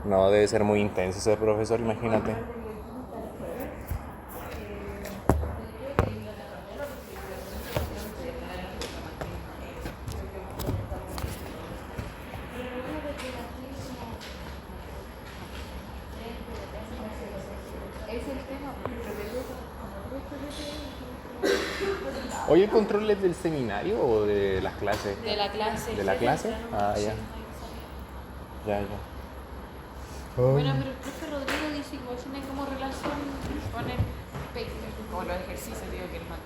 No, debe ser muy intenso ese profesor, imagínate. Oye, ¿el control es del seminario o de las clases? De la clase. ¿De la clase? Ah, ya. Ya, ya. Bueno, pero el profe Rodrigo dice que igual tiene como relación con el paper, como los ejercicios, digo que él manda.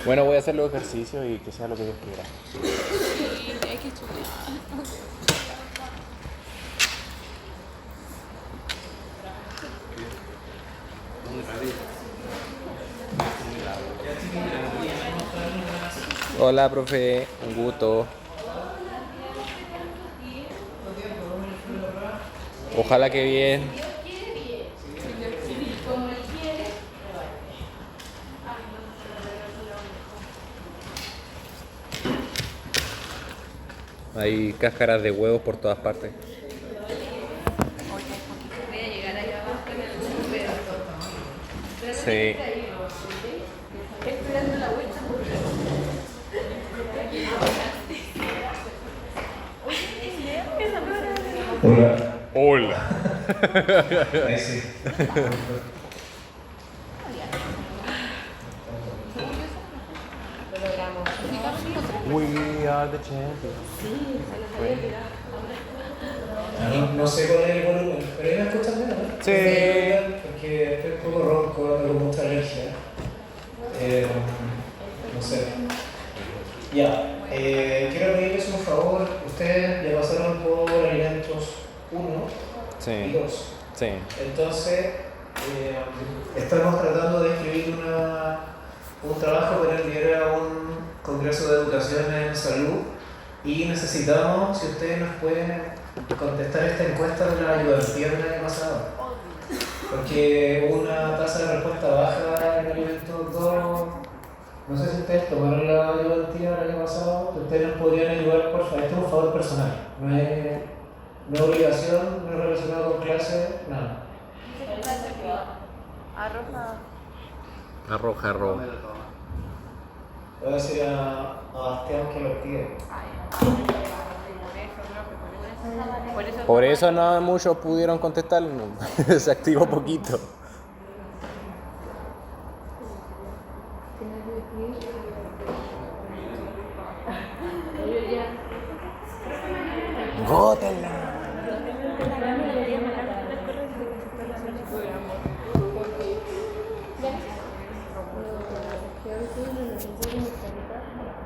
Bueno, voy a hacer los ejercicios y que sea lo que Dios quiera. Sí, hay que estudiar. Hola, profe. Un gusto. Ojalá que bien. Hay cáscaras de huevos por todas partes. Sí. Hola. Hola. Ahí sí. We are the champions. No sé cuál es el volumen, pero ahí me escuchan bien, ¿no? Sí. Porque estoy un poco ronco, tengo mucha alergia. No sé. Ya, quiero pedirles un favor. Ustedes ya pasaron por alimentos 1 y Sí. 2. Sí. Entonces, estamos tratando de escribir un trabajo para enviar a un congreso de educación en salud y necesitamos, si ustedes nos pueden contestar esta encuesta de la ayudantía del año pasado, porque hubo una tasa de respuesta baja en alimentos 2. No sé si ustedes tomaron la ayudantía el año pasado, si ustedes nos podrían ayudar, por favor. Esto es un favor personal, no es obligación, no es relacionado con clase, nada. Arroja, arroja. Voy a decir a Bastián que lo active. Por eso no muchos pudieron contestar. Se activó poquito. Gótenla.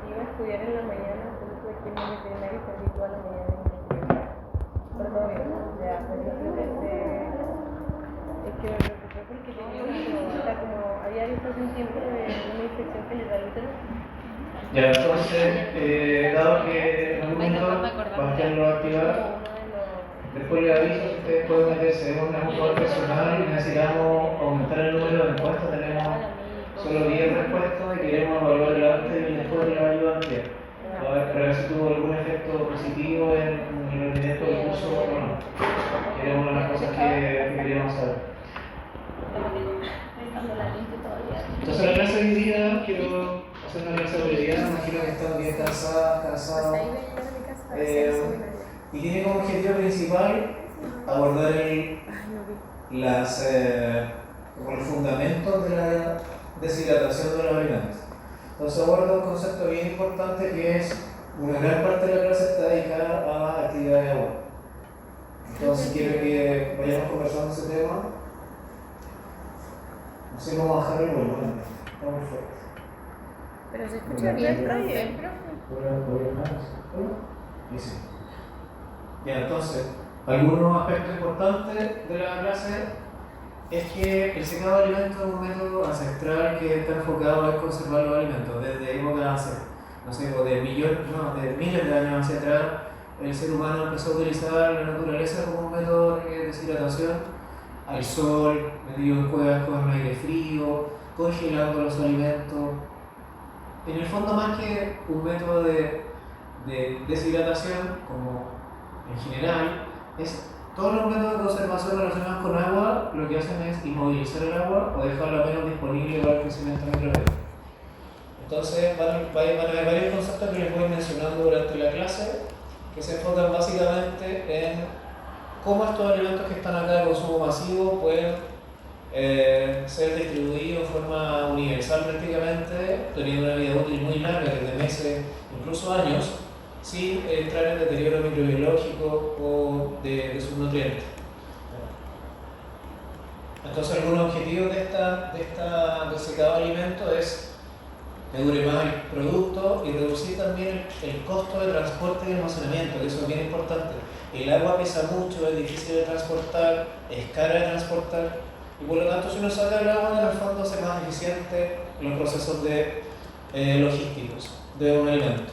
Iba a estudiar en la mañana, pero tuve que irme al veterinario y perdí toda la mañana en el Pero todo bien, ya, pues es que me preocupé porque tenía era como, había visto hace un tiempo de una infección que le da el útero. Ya, entonces, dado que en algún momento Bastián lo va a activar, después le aviso que ustedes pueden meterse en un favor personal y necesitamos aumentar el número de encuestas. Tenemos solo 10 respuestas y queremos evaluar el antes y el después de la ayudantía. Para ver si tuvo algún efecto positivo en el rendimiento del curso o no. Que es una de las cosas que queríamos saber. Entonces la clase de hoy día, quiero hacer una clase de brevedad, me imagino que están bien cansados. Y tiene como objetivo principal abordar como los fundamentos de la deshidratación de los alimentos. Entonces aborda un concepto bien importante que es una gran parte de la clase está dedicada a actividad de agua. Entonces quiero que vayamos conversando ese tema. No sé cómo bajar el volumen, está muy fuerte. Pero se escucha bien, profe. Y sí. Ya, entonces, algunos aspectos importantes de la clase es que el secado de alimentos es un método ancestral que está enfocado en conservar los alimentos desde épocas hace, no sé, de miles de años hacia atrás. El ser humano empezó a utilizar la naturaleza como un método de deshidratación, al sol, metido en cuevas con aire frío, congelando los alimentos. En el fondo, más que un método de deshidratación, como en general, es Todos los métodos de conservación relacionados con agua lo que hacen es inmovilizar el agua o dejarla menos disponible para el crecimiento microbiano. Entonces van a haber varios conceptos que les voy mencionando durante la clase que se enfocan básicamente en cómo estos alimentos que están acá de consumo masivo pueden ser distribuidos de forma universal prácticamente, teniendo una vida útil muy larga, desde meses, incluso años, sin entrar en deterioro microbiológico o de sus nutrientes. Entonces, algunos objetivos de ese secado de alimentos es que dure más el producto y reducir también el costo de transporte y almacenamiento, que eso es bien importante. El agua pesa mucho, es difícil de transportar, es cara de transportar, y por lo tanto, si uno saca el agua, en el fondo hace más eficiente los procesos logísticos de un alimento.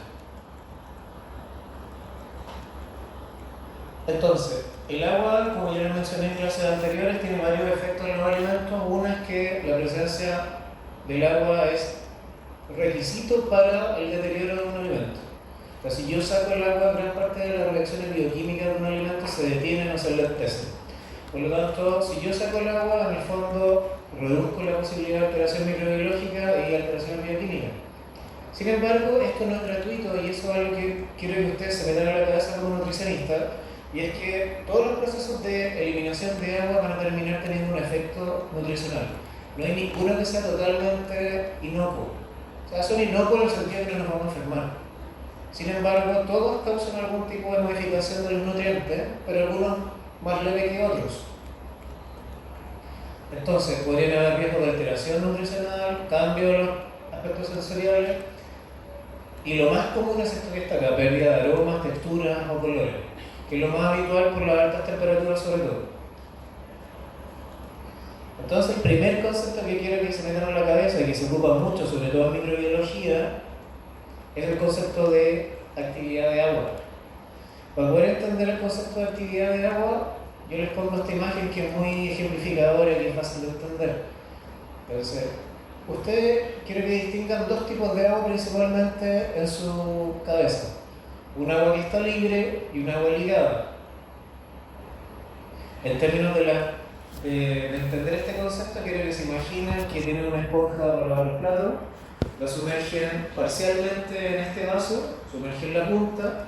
Entonces, el agua, como ya les mencioné en clases anteriores, tiene varios efectos en los alimentos. Uno es que la presencia del agua es requisito para el deterioro de un alimento. Entonces, si yo saco el agua, gran parte de las reacciones bioquímicas de un alimento se detienen o se enlentecen. Por lo tanto, si yo saco el agua, en el fondo reduzco la posibilidad de alteración microbiológica y alteración bioquímica. Sin embargo, esto no es gratuito y eso es algo que quiero que ustedes se metan a la cabeza como nutricionista. Y es que todos los procesos de eliminación de agua van a terminar teniendo un efecto nutricional. No hay ninguno que sea totalmente inocuo. O sea, son inocuos en el sentido de que no nos vamos a enfermar. Sin embargo, todos causan algún tipo de modificación de los nutrientes, pero algunos más leves que otros. Entonces, podrían haber riesgos de alteración nutricional, cambio de los aspectos sensoriales, y lo más común es esto que está acá, pérdida de aromas, texturas o colores, que es lo más habitual por las altas temperaturas sobre todo. Entonces, el primer concepto que quiero que se metan en la cabeza y que se ocupa mucho, sobre todo en microbiología, es el concepto de actividad de agua. Para poder entender el concepto de actividad de agua, yo les pongo esta imagen que es muy ejemplificadora y es fácil de entender. Entonces, ustedes quiero que distingan dos tipos de agua principalmente en su cabeza. Un agua que está libre y un agua ligada. En términos de entender este concepto, quiero que se imaginen que tienen una esponja para lavar los platos, la sumergen parcialmente en este vaso, sumergen la punta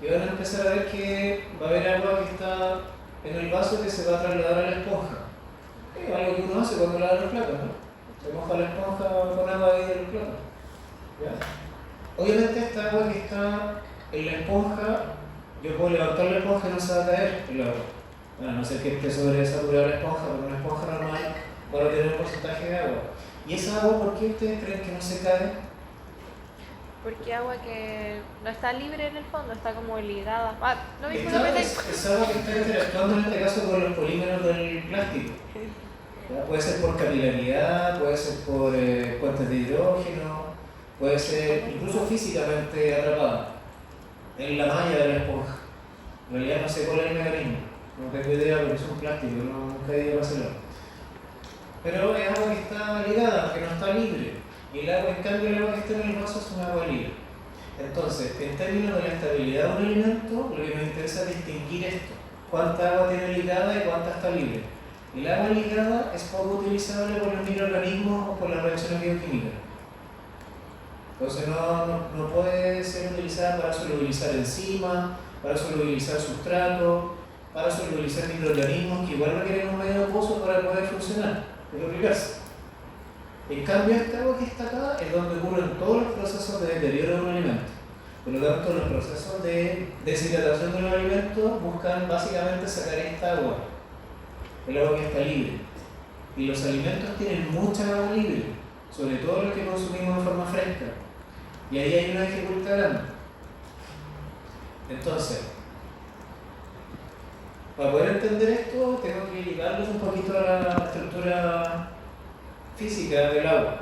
y van a empezar a ver que va a haber agua que está en el vaso que se va a trasladar a la esponja. Es algo que uno hace cuando lava los platos, ¿no? Se moja la esponja con agua ahí de los platos. ¿Ya? Obviamente esta agua que está en la esponja, yo puedo levantar la esponja y no se va a caer el agua. Bueno, a no ser que esté sobresaturada la esponja, pero una esponja normal va a tener un porcentaje de agua. ¿Y esa agua por qué ustedes creen que no se cae? Porque agua que no está libre en el fondo, está como ligada. Lo mismo Es agua que está interactuando en este caso con los polímeros del plástico. ¿Ya? Puede ser por capilaridad, puede ser por puentes de hidrógeno, puede ser incluso físicamente atrapada en la malla de la esponja. En realidad no sé cuál es el mecanismo, no tengo idea porque es un plástico, nunca he ido a hacerlo. Pero es agua que está ligada, que no está libre. Y el agua, en cambio, el agua que está en el vaso es un agua libre. Entonces, en términos de la estabilidad de un alimento, lo que nos interesa es distinguir esto. ¿Cuánta agua tiene ligada y cuánta está libre? El agua ligada es poco utilizable por los microorganismos o por las reacciones bioquímicas. Entonces no puede ser utilizada para solubilizar enzimas, para solubilizar sustratos, para solubilizar microorganismos que igual requieren un medio acuoso para poder funcionar, replicarse. En cambio, esta agua que está acá es donde ocurren todos los procesos de deterioro de un alimento. Por lo tanto, los procesos de deshidratación de los alimentos buscan básicamente sacar esta agua, el agua que está libre. Y los alimentos tienen mucha agua libre, sobre todo los que consumimos de forma fresca. Y ahí hay una dificultad grande. Entonces, para poder entender esto, tengo que ligarles un poquito a la estructura física del agua.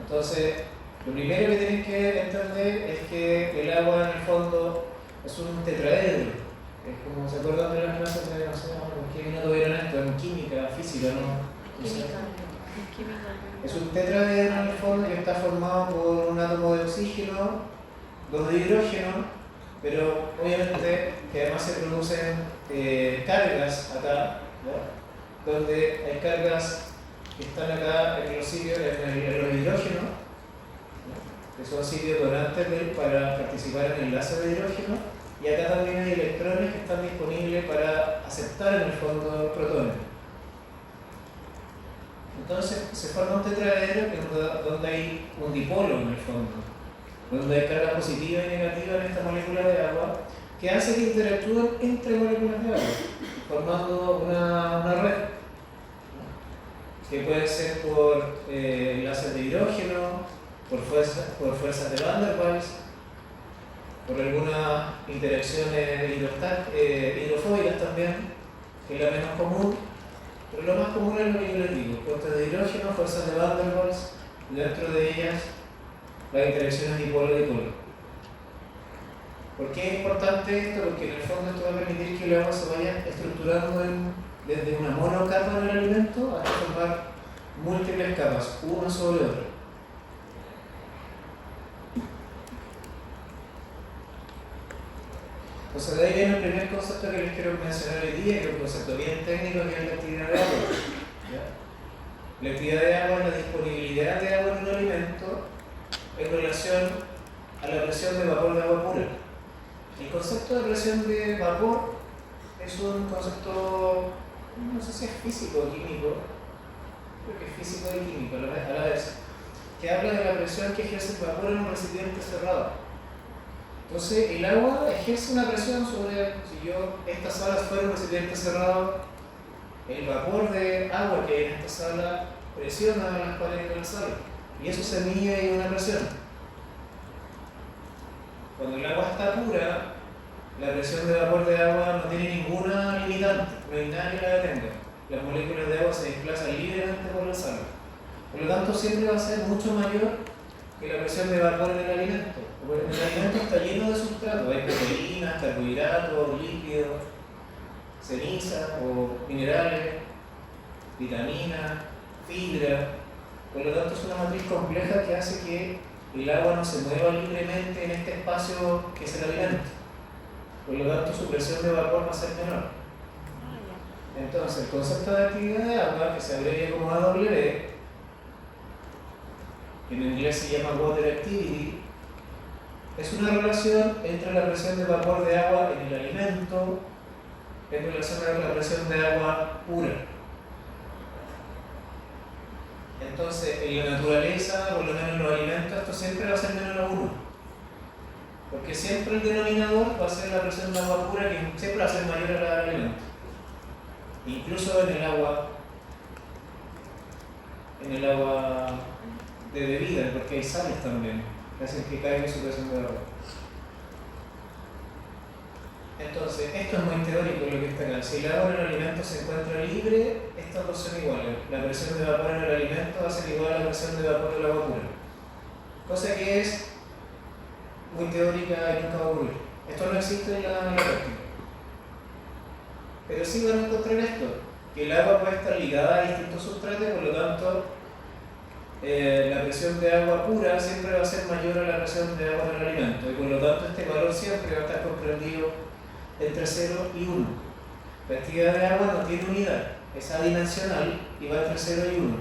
Entonces, lo primero que tienen que entender es que el agua en el fondo es un tetraedro. Es como, ¿se acuerdan de las clases de, no sé, qué minuto vieron esto? En química, física, ¿no? Es un tetraedro en el fondo que está formado por un átomo de oxígeno, dos de hidrógeno, pero obviamente que además se producen cargas acá, ¿ya? Donde hay cargas que están acá en los sitios, en los hidrógenos, ¿ya? Que son sitios donantes para participar en el enlace de hidrógeno, y acá también hay electrones que están disponibles para aceptar en el fondo protones. Entonces se forma un tetraedro donde hay un dipolo en el fondo, donde hay carga positiva y negativa en esta molécula de agua, que hace que interactúen entre moléculas de agua, formando una red, ¿no? Que puede ser por enlaces de hidrógeno, por fuerzas de Van der Waals, por algunas interacciones hidrofóbicas también, que es la menos común, pero lo más común es lo que yo les digo: puertas de hidrógeno, fuerzas de Van der Waals, y dentro de ellas las interacciones dipolo-dipolo. ¿Por qué es importante esto? Porque en el fondo esto va a permitir que el agua se vaya estructurando desde una monocapa en el alimento hasta formar múltiples capas, una sobre otra. Entonces de ahí viene el primer concepto que les quiero mencionar hoy día, que es un concepto bien técnico, que es la actividad de agua, ¿ya? La actividad de agua es la disponibilidad de agua en un alimento en relación a la presión de vapor de agua pura. El concepto de presión de vapor es un concepto, no sé si es físico o químico, creo que es físico y químico a la vez, que habla de la presión que ejerce el vapor en un recipiente cerrado. Entonces el agua ejerce una presión sobre, si esta sala fuera un recipiente cerrado, el vapor de agua que hay en esta sala presiona las paredes de la sala, y eso se mide en una presión. Cuando el agua está pura, la presión de vapor de agua no tiene ninguna limitante, no hay nada que la detenga. Las moléculas de agua se desplazan libremente por la sala. Por lo tanto, siempre va a ser mucho mayor que la presión de vapor en el alimento. Porque el alimento está lleno de sustratos, hay proteínas, carbohidratos, líquidos, cenizas o minerales, vitaminas, fibra. Por lo tanto, es una matriz compleja que hace que el agua no se mueva libremente en este espacio que es el alimento. Por lo tanto, su presión de vapor va a ser menor. Entonces, el concepto de actividad de agua, que se abrevia como AW, que en inglés se llama Water Activity, es una relación entre la presión de vapor de agua en el alimento en relación a la presión de agua pura. Entonces, en la naturaleza, por lo menos en los alimentos, esto siempre va a ser menor a 1. Porque siempre el denominador va a ser la presión de agua pura, que siempre va a ser mayor a la del alimento. Incluso en el agua de bebida, porque hay sales también, que hacen que caiga su presión de agua. Entonces, esto es muy teórico lo que está acá. Si el agua en el alimento se encuentra libre, estas dos son iguales. La presión de vapor en el alimento va a ser igual a la presión de vapor del agua pura. Cosa que es muy teórica y nunca va a ocurrir. Esto no existe en la práctica. Pero sí van a encontrar esto, que el agua puede estar ligada a distintos sustratos, por lo tanto, la presión de agua pura siempre va a ser mayor a la presión de agua en el alimento, y por lo tanto este valor siempre va a estar comprendido entre 0 y 1. La actividad de agua no tiene unidad, es adimensional y va entre 0 y 1.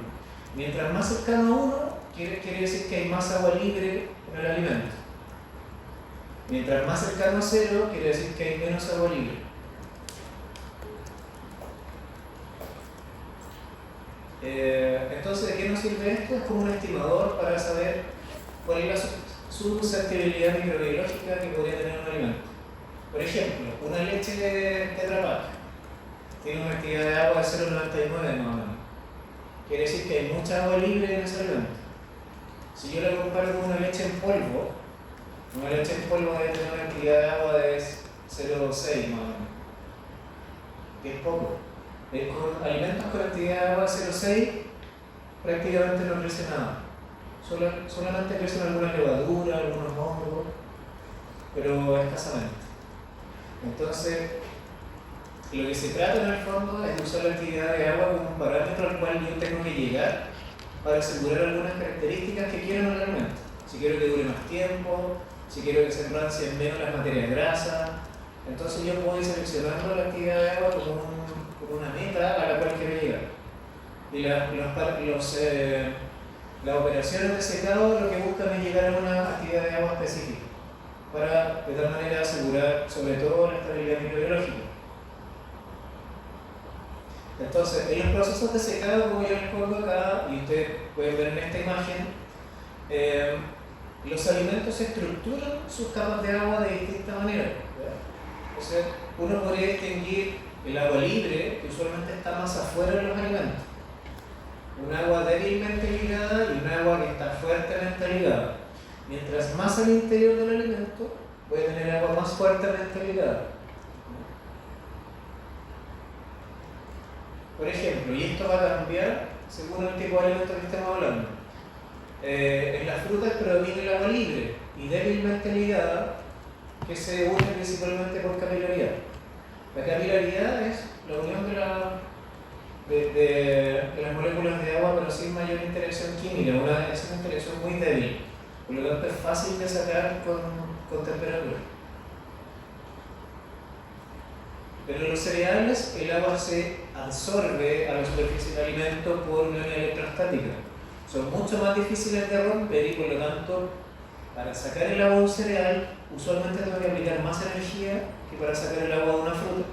Mientras más cercano a 1, quiere decir que hay más agua libre en el alimento. Mientras más cercano a 0, quiere decir que hay menos agua libre. Entonces, ¿de qué nos sirve esto? Es como un estimador para saber cuál es la susceptibilidad microbiológica que podría tener un alimento. Por ejemplo, una leche de Tetra Pak tiene una actividad de agua de 0,99 más o menos. Quiere decir que hay mucha agua libre en ese alimento. Si yo la comparo con una leche en polvo, una leche en polvo debe tener una actividad de agua de 0,6 más o menos, que es poco. Con alimentos con actividad de agua de 0,6 prácticamente no crece nada. Solamente crecen algunas levaduras, algunos hongos, pero escasamente. Entonces, lo que se trata en el fondo es de usar la actividad de agua como un parámetro al cual yo tengo que llegar para asegurar algunas características que quiero en el alimento. Si quiero que dure más tiempo, si quiero que se rancien menos las materias grasas, Entonces yo puedo ir seleccionando la actividad de agua como una meta a la cual quiero llegar. Y las operaciones de secado lo que buscan es llegar a una actividad de agua específica, para de tal manera asegurar sobre todo la estabilidad microbiológica. Entonces, en los procesos de secado, como yo les pongo acá, y ustedes pueden ver en esta imagen, los alimentos estructuran sus capas de agua de distinta manera. O sea, uno podría distinguir el agua libre, que usualmente está más afuera de los alimentos, un agua débilmente ligada y un agua que está fuertemente ligada. Mientras más al interior del alimento, puede tener agua más fuertemente ligada. Por ejemplo, y esto va a cambiar según el tipo de alimento que estemos hablando. En las frutas predomina el agua libre y débilmente ligada, que se une principalmente por capilaridad. La capilaridad es la unión de las moléculas de agua, pero sin mayor interacción química. Es una interacción muy débil, por lo tanto es fácil de sacar con temperatura. Pero en los cereales el agua se absorbe a la superficie del alimento por unión electrostática. Son mucho más difíciles de romper y por lo tanto para sacar el agua de un cereal usualmente tengo que aplicar más energía que para sacar el agua de una fruta.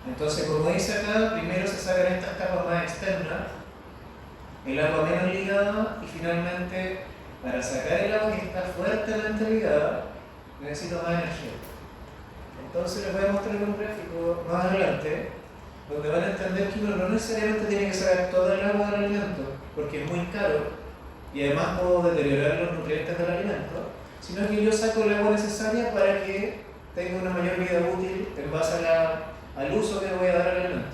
Entonces, como dice acá, primero se sacan estas capas más externas, el agua menos ligada y finalmente para sacar el agua que está fuertemente ligada necesito más energía. Entonces les voy a mostrar un gráfico más adelante donde van a entender que uno no necesariamente tiene que sacar toda el agua del alimento porque es muy caro y además puedo deteriorar los nutrientes del alimento, sino que yo saco el agua necesaria para que tenga una mayor vida útil en base al uso que le voy a dar al alimento.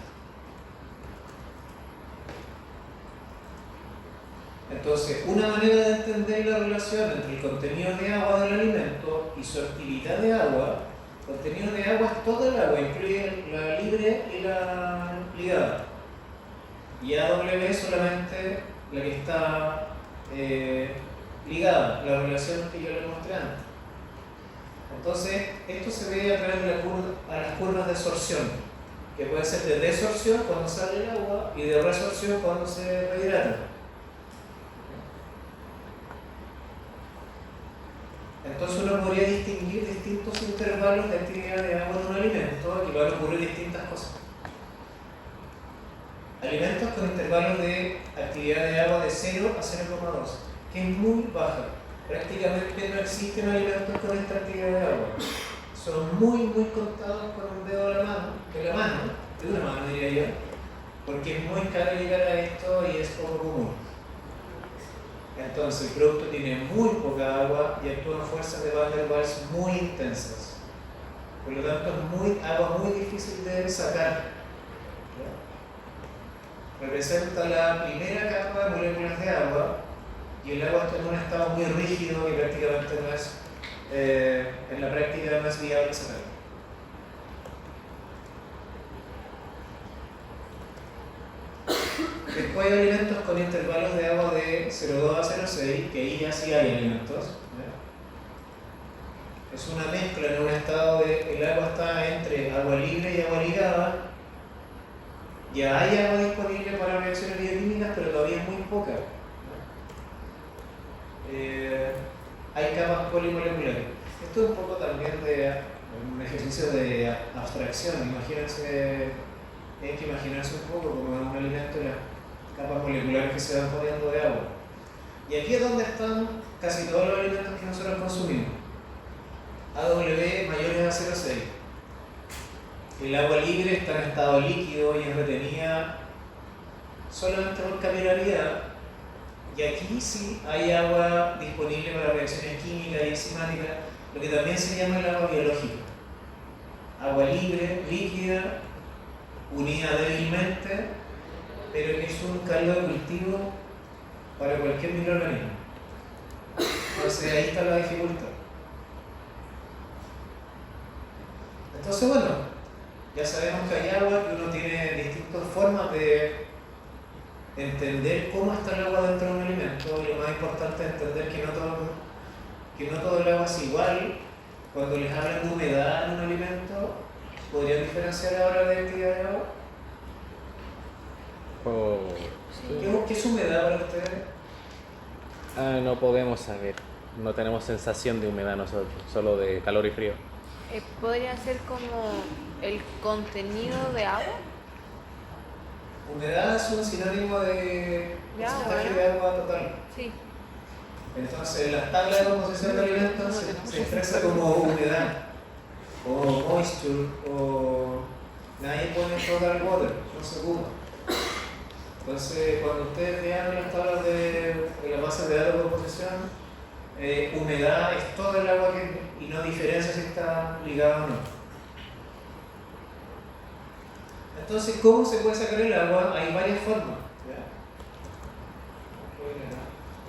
Entonces, una manera de entender la relación entre el contenido de agua del alimento y su actividad de agua, el contenido de agua es todo el agua, incluye la libre y la ligada. Y AW es solamente la que está ligada, la relación que yo les mostré antes. Entonces, esto se ve a través de las curvas de absorción, que puede ser de desorción cuando sale el agua y de resorción cuando se rehidrata. Entonces uno podría distinguir distintos intervalos de actividad de agua en un alimento que van a ocurrir distintas cosas. Alimentos con intervalos de actividad de agua de 0 a 0,2, que es muy baja. Prácticamente no existen alimentos con esta actividad de agua. Son muy contados con un dedo de una mano diría yo, porque es muy caro llegar a esto y es poco común. Entonces el producto tiene muy poca agua y actúan fuerzas de Van der Waals muy intensas. Por lo tanto es agua muy difícil de sacar. Representa la primera capa de moléculas de agua y el agua está en un estado muy rígido que prácticamente no es, en la práctica no es viable sacar. Después hay alimentos con intervalos de agua de 0,2 a 0,6, que ahí ya sí hay alimentos. Es una mezcla en un estado de el agua está entre agua libre y agua ligada. Ya hay agua disponible para reacciones bioquímicas, pero todavía es muy poca. Hay capas polimoleculares. Esto es un poco también de un ejercicio de abstracción. Imagínense, hay que imaginarse un poco como un alimento y las capas moleculares que se van poniendo de agua. Y aquí es donde están casi todos los alimentos que nosotros consumimos. AW mayores a 0,6. El agua libre está en estado líquido y es retenida solamente por capilaridad. Y aquí sí hay agua disponible para reacciones químicas y enzimáticas, lo que también se llama el agua biológica. Agua libre, líquida, unida débilmente, pero que es un caldo de cultivo para cualquier microorganismo. Entonces ahí está la dificultad. Entonces bueno, ya sabemos que hay agua, que uno tiene distintas formas de entender cómo está el agua dentro de un alimento, y lo más importante es entender que que no todo el agua es igual. Cuando les hablan de humedad en un alimento, ¿podrían diferenciar ahora de cantidad de agua? Oh, ¿Qué es humedad para ustedes? no podemos saber. No tenemos sensación de humedad nosotros, solo de calor y frío. ¿Podría ser como el contenido de agua? Humedad es un sinónimo de De agua, porcentaje ¿no? de agua total. Sí. Entonces, las tablas de composición de alimentos se expresa como humedad, o moisture, o nadie pone total water, no se ocupa. Entonces, cuando ustedes vean las tablas de la base de datos de composición, humedad es todo el agua y no diferencia si está ligada o no. Entonces, ¿cómo se puede sacar el agua? Hay varias formas. ¿Ya?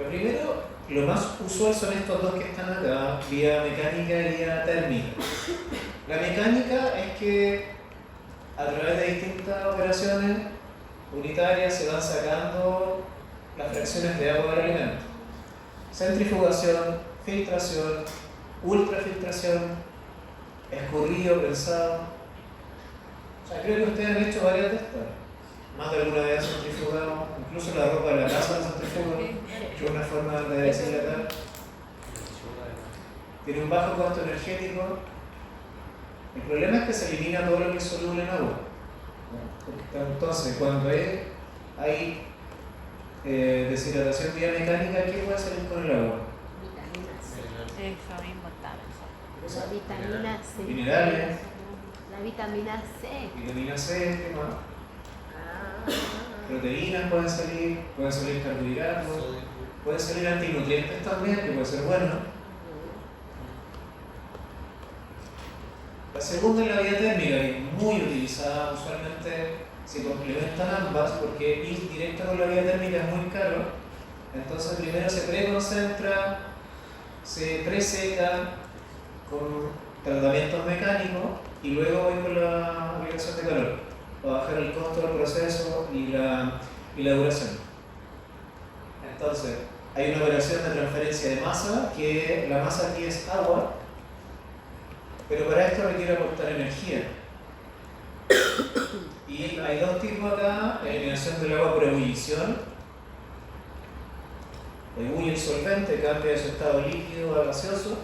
Lo primero, lo más usual son estos dos que están acá, vía mecánica y vía térmica. La mecánica es que a través de distintas operaciones unitarias se van sacando las fracciones de agua del alimento. Centrifugación, filtración, ultrafiltración, escurrido, prensado. O sea, creo que ustedes han hecho varias de estas. Más de alguna vez centrifugado, incluso la ropa de la casa la centrifuga, que es una forma de deshidratar. Tiene un bajo costo energético. El problema es que se elimina todo lo que es soluble en agua. Entonces, cuando hay deshidratación vía mecánica, ¿qué puede salir con el agua? Vitaminas. Eso mismo está pensando. La vitamina C. Minerales, La vitamina C. vitamina C, ¿qué más? Ah. Proteínas pueden salir carbohidratos, pueden salir antinutrientes también, que puede ser bueno. La segunda es la vía térmica, que es muy utilizada, usualmente se complementan ambas porque ir directo con la vía térmica es muy caro. Entonces primero se preconcentra, se preseca con tratamientos mecánicos y luego voy con la aplicación de calor para bajar el costo del proceso y la duración. Entonces hay una operación de transferencia de masa, que la masa aquí es agua, pero para esto requiere aportar energía. Y hay dos tipos acá: eliminación del agua por ebullición. Ebulle el solvente, cambia de su estado líquido a gaseoso.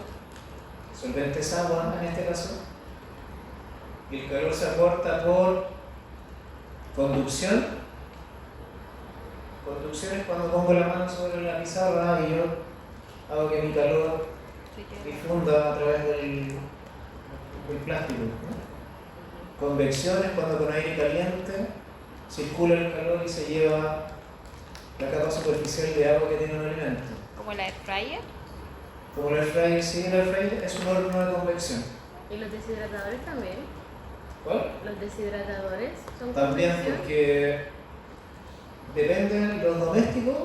El solvente es agua en este caso. Y el calor se aporta por conducción. Conducción es cuando pongo la mano sobre la pizarra y yo hago que mi calor difunda a través del plástico, ¿no? Convección es cuando con aire caliente circula el calor y se lleva la capa superficial de agua que tiene un alimento. ¿Como la air fryer? Como el air fryer, sí, el air fryer es un horno de convección. ¿Y los deshidratadores también? ¿Cuál? ¿Los deshidratadores son También, convección? porque dependen, los domésticos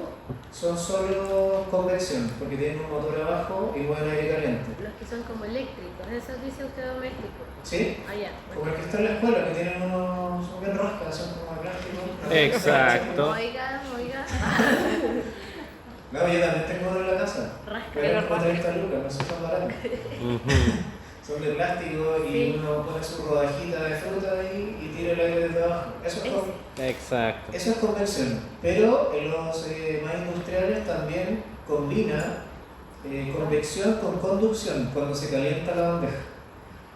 son solo convección, porque tienen un motor abajo y buen aire caliente. Los que son como eléctricos, esos dice usted doméstico. ¿Sí? Allá. Como el que está en la escuela, que tienen unos, son bien roscas, son como de plástico. Exacto. Oiga. No, yo también tengo uno en la casa. Rasca. Pero por 30 lucas, no son baratos. Ujú. Son de plástico y Sí. uno pone su rodajita de fruta ahí y tira el aire desde abajo. Exacto. Eso es convección. Pero en los más industriales también combina convección con conducción cuando se calienta la bandeja.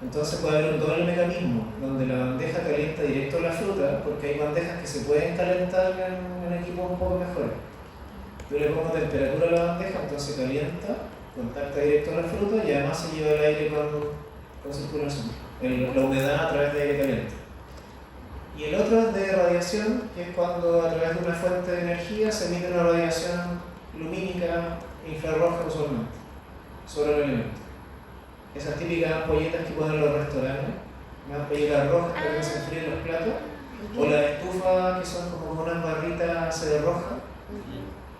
Entonces puede haber un doble mecanismo donde la bandeja calienta directo la fruta, porque hay bandejas que se pueden calentar en equipos un poco mejores. Yo le pongo temperatura a la bandeja, entonces calienta, contacta directo la fruta y además se lleva el aire con circulación, la humedad a través de aire caliente. Y el otro es de radiación, que es cuando a través de una fuente de energía se emite una radiación lumínica infrarroja usualmente sobre el alimento. Esas típicas ampolletas que ponen en los restaurantes, unas ampolletas rojas para que se enfríen los platos, o las estufas que son como unas barritas de roja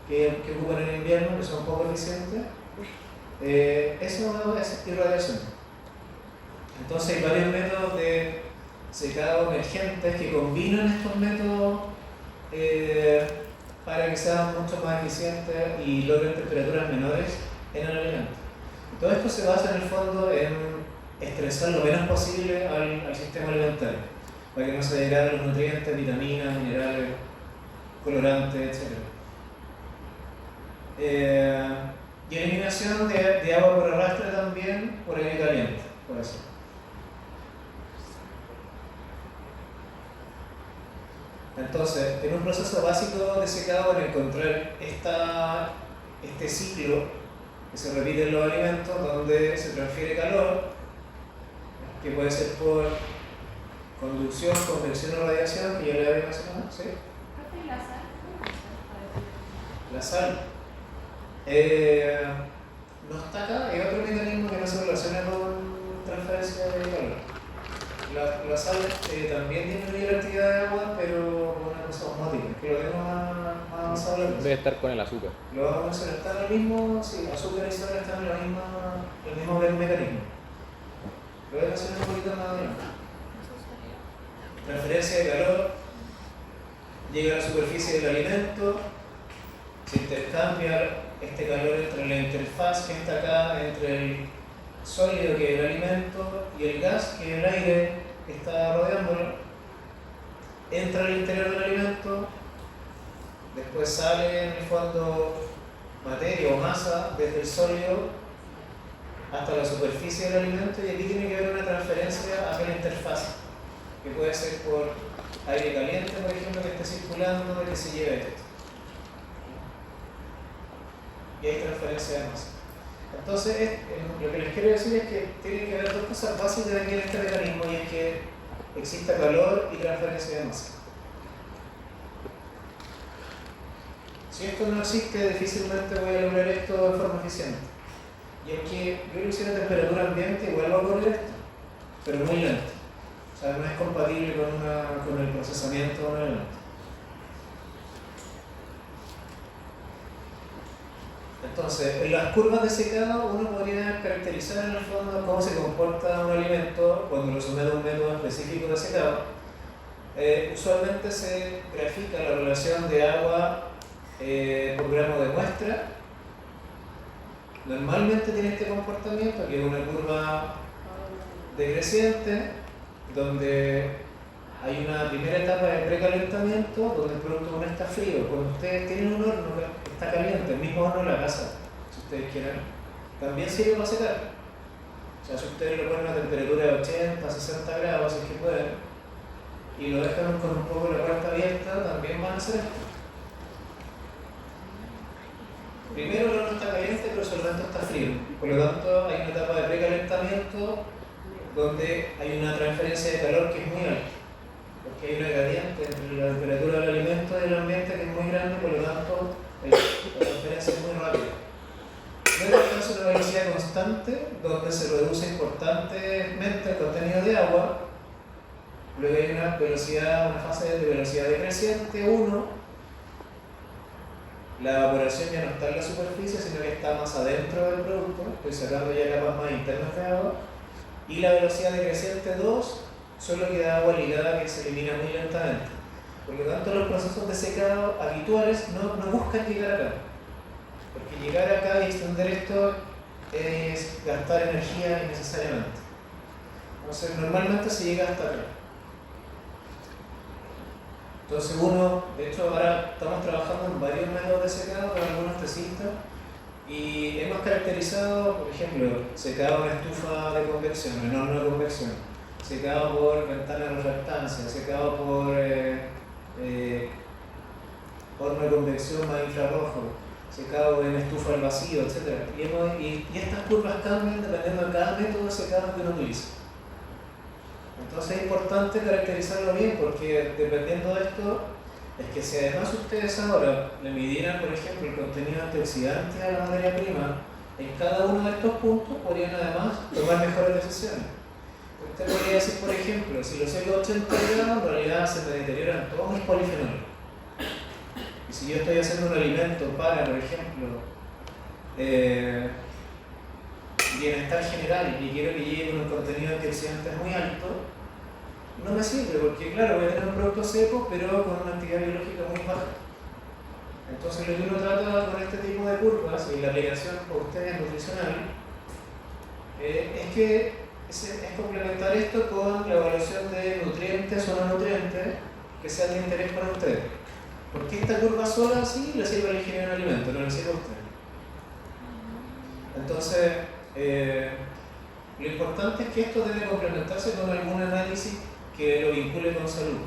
que ocupan en invierno, que son poco eficientes. Eso es irradiación. Entonces hay varios métodos de secado emergentes que combinan estos métodos para que sean mucho más eficientes y logren temperaturas menores en el alimento. Todo esto se basa en el fondo en estresar lo menos posible al sistema alimentario, para que no se degraden los nutrientes, vitaminas, minerales, colorantes, etc. Y eliminación de agua por arrastre también por aire caliente, por eso. Entonces, en un proceso básico de secado, al encontrar este ciclo que se repite en los alimentos, donde se transfiere calor, que puede ser por conducción, convección o radiación, que ya le había mencionado, ¿sí? ¿Profe, la sal? La sal. No está acá, hay otro mecanismo que no se relaciona con transferencia de calor. La sal también disminuye la actividad de agua, pero con una cosa osmótica, que lo tengo más avanzado. Debe estar con el azúcar. Lo vamos a mencionar, están en el mismo, sí, azúcar y sal están en el mismo mecanismo. Lo voy a mencionar un poquito más adelante. Transferencia de calor, llega a la superficie del alimento, se intercambia este calor entre la interfaz que está acá, entre el sólido que es el alimento y el gas que es el aire que está rodeándolo, entra al interior del alimento, después sale en el fondo materia o masa desde el sólido hasta la superficie del alimento, y aquí tiene que haber una transferencia hacia la interfaz, que puede ser por aire caliente, por ejemplo, que esté circulando y que se lleve esto. Y hay transferencia de masa. Entonces, lo que les quiero decir es que tiene que haber dos cosas básicas aquí en este mecanismo, y es que exista calor y transferencia de masa. Si esto no existe, difícilmente voy a lograr esto de forma eficiente. Y es que yo lo hiciera a temperatura ambiente, igual va a ocurrir esto, pero muy lento. O sea, no es compatible con el procesamiento de un elemento. Entonces, en las curvas de secado uno podría caracterizar en el fondo cómo se comporta un alimento cuando lo somete a un método específico de secado. Usualmente se grafica la relación de agua por gramo de muestra. Normalmente tiene este comportamiento, que es una curva decreciente, donde hay una primera etapa de precalentamiento, donde el producto no está frío. Cuando ustedes tienen un horno que está caliente, el mismo horno de la casa, si ustedes quieren, también sirve para secar. O sea, si ustedes lo ponen a temperatura de 80, 60 grados, si es que pueden, y lo dejan con un poco la puerta abierta, también van a hacer esto. Primero el horno está caliente, pero el solvente está frío. Por lo tanto, hay una etapa de precalentamiento donde hay una transferencia de calor que es muy alta, porque hay una gradiente entre la temperatura del alimento y del ambiente que es muy grande, por lo tanto la transferencia es muy rápida. Luego alcanza una velocidad constante donde se reduce importantemente el contenido de agua. Luego hay una fase de velocidad decreciente 1. La evaporación ya no está en la superficie, sino que está más adentro del producto. Estoy sacando ya capas más internas de agua. Y la velocidad decreciente 2, solo queda agua ligada que se elimina muy lentamente. Por lo tanto, los procesos de secado habituales no buscan llegar acá. Porque llegar acá y extender esto es gastar energía innecesariamente. Entonces, normalmente se llega hasta acá. Entonces de hecho ahora estamos trabajando en varios métodos de secado con algunos tesistas, y hemos caracterizado, por ejemplo, secado en estufa de convección, en horno de convección, secado por ventana de refractancia, secado por horno de convección más infrarrojo, secado en estufa al vacío, etc. Y estas curvas cambian dependiendo de cada método de secado que uno utiliza. Entonces es importante caracterizarlo bien, porque dependiendo de esto, es que si además ustedes ahora le midieran, por ejemplo, el contenido antioxidante a la materia prima, en cada uno de estos puntos podrían además tomar mejores decisiones. Usted podría decir, por ejemplo, si lo seco a 80 grados, en realidad se me deterioran todos mis polifenoles. Y si yo estoy haciendo un alimento para, por ejemplo, bienestar general y quiero que llegue con un contenido antioxidante muy alto, no me sirve, porque claro, voy a tener un producto seco, pero con una actividad biológica muy baja. Entonces lo que uno trata con este tipo de curvas, y la aplicación por ustedes nutricional, es que es complementar esto con la evaluación de nutrientes o no nutrientes que sean de interés para usted. Porque esta curva sola sí le sirve al ingeniero de alimentos, no le sirve a usted. Entonces, lo importante es que esto debe complementarse con algún análisis que lo vincule con salud.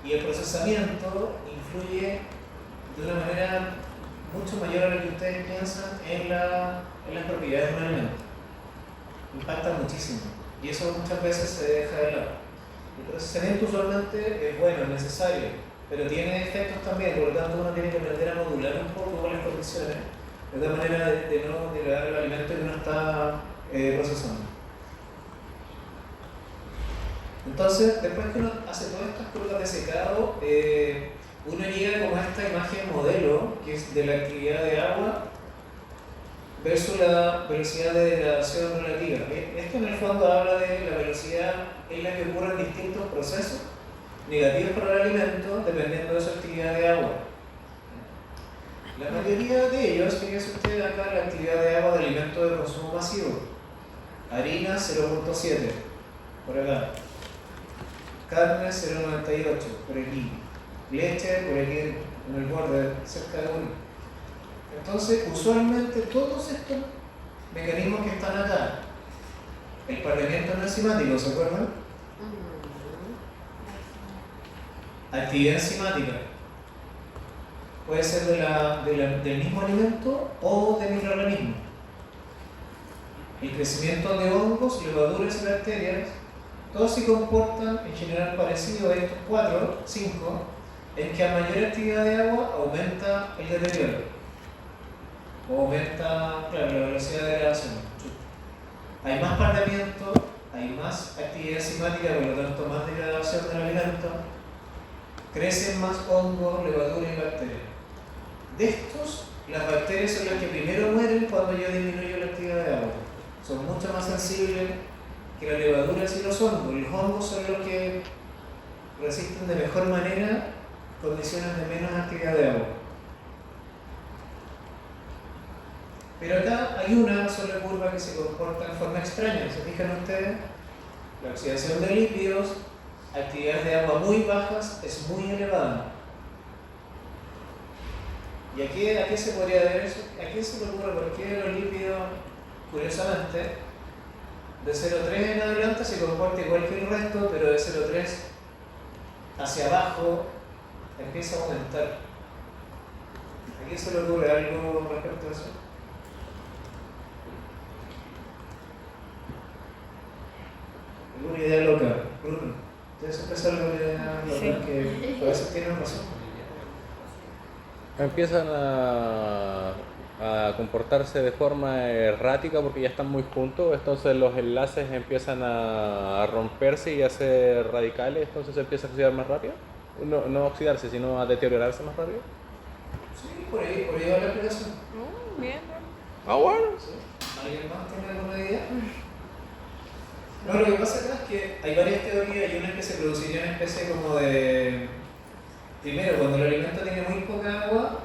Y el procesamiento influye de una manera mucho mayor a lo que ustedes piensan en las propiedades de un alimento. Impacta muchísimo. Y eso muchas veces se deja de lado. El procesamiento usualmente es bueno, es necesario, pero tiene efectos también, por lo tanto uno tiene que aprender a modular un poco con las condiciones, de tal manera de no degradar el alimento que uno está procesando. Entonces, después que uno hace todas estas curvas de secado, uno llega como a esta imagen modelo, que es de la actividad de agua versus la velocidad de degradación relativa. Esto en el fondo habla de la velocidad en la que ocurren distintos procesos negativos para el alimento dependiendo de su actividad de agua. La mayoría de ellos, fíjense usted acá, la actividad de agua de alimentos de consumo masivo. Harina 0.7, por acá. Carne 0.98, por aquí. Leche, por aquí en el borde, cerca de 1. Entonces, usualmente todos estos mecanismos que están acá, el parlamiento no enzimático, ¿se acuerdan? Actividad enzimática. Puede ser del mismo alimento o de microorganismos. El crecimiento de hongos, levaduras y bacterias, todos se comportan en general parecido a estos 4, 5, en que a mayor actividad de agua aumenta el deterioro. O aumenta, claro, la velocidad de degradación. Hay más parlamiento, hay más actividad enzimática, por lo tanto más degradación del alimento, crecen más hongos, levaduras y bacterias. De estos, las bacterias son las que primero mueren cuando yo disminuyo la actividad de agua. Son mucho más sensibles que las levaduras y los hongos. Los hongos son los que resisten de mejor manera condiciones de menos actividad de agua. Pero acá hay una sola curva que se comporta en forma extraña. ¿Se fijan ustedes? La oxidación de lípidos, actividades de agua muy bajas, es muy elevada. ¿Y a qué se podría deber eso? ¿A qué se le ocurre? ¿Por qué los lípidos, curiosamente, de 0,3 en adelante se comporta igual que el resto, pero de 0,3 hacia abajo empieza a aumentar? ¿A quién se le ocurre algo respecto a eso? ¿Alguna idea loca? Bruno, ¿ustedes empezaron con una idea loca que a veces tienen razón? Empiezan a comportarse de forma errática porque ya están muy juntos, entonces los enlaces empiezan a romperse y a ser radicales, entonces se empieza a oxidar más rápido. No oxidarse, sino a deteriorarse más rápido. Sí, por ahí va la explicación. Bien. Ah, bueno. ¿Sí? ¿Alguien más tiene alguna idea? No, lo que pasa acá es que hay varias teorías y una que se produciría una especie como de... Primero, cuando el alimento tiene muy poca agua,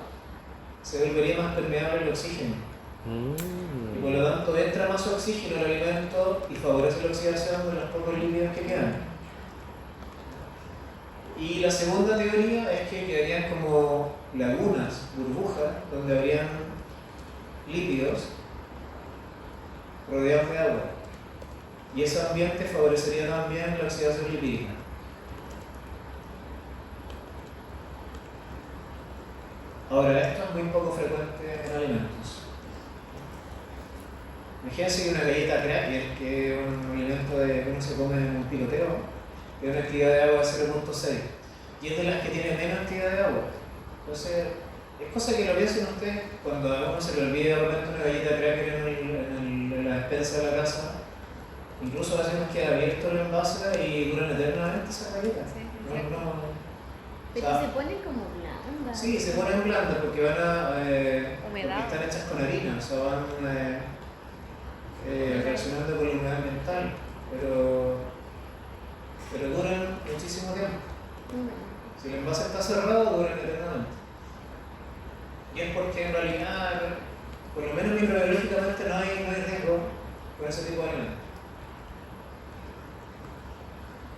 se volvería más permeable el oxígeno. Y por lo tanto entra más oxígeno al alimento y favorece la oxidación de los pocos lípidos que quedan. Y la segunda teoría es que quedarían como lagunas, burbujas, donde habrían lípidos rodeados de agua. Y ese ambiente favorecería también la oxidación lipídica. Ahora, esto es muy poco frecuente en alimentos. Imagínense que una galleta cracker, que es un alimento que uno se come en un piloteo, tiene una actividad de agua de 0.6 y es de las que tiene menos actividad de agua. Entonces, es cosa que lo piensen ustedes cuando a uno se le olvida de repente una galleta cracker en la despensa de la casa. Incluso a veces nos queda abierto el envase y duran eternamente esas galletas. Sí, Pero se ponen como blandas. Sí, se ponen blandas porque van a. Humedad. Porque están hechas con harina, o sea, van reaccionando con la humedad ambiental, pero duran muchísimo tiempo. Si el envase está cerrado, duran eternamente. Y es porque en realidad, por lo menos microbiológicamente, no hay riesgo con ese tipo de alimentos.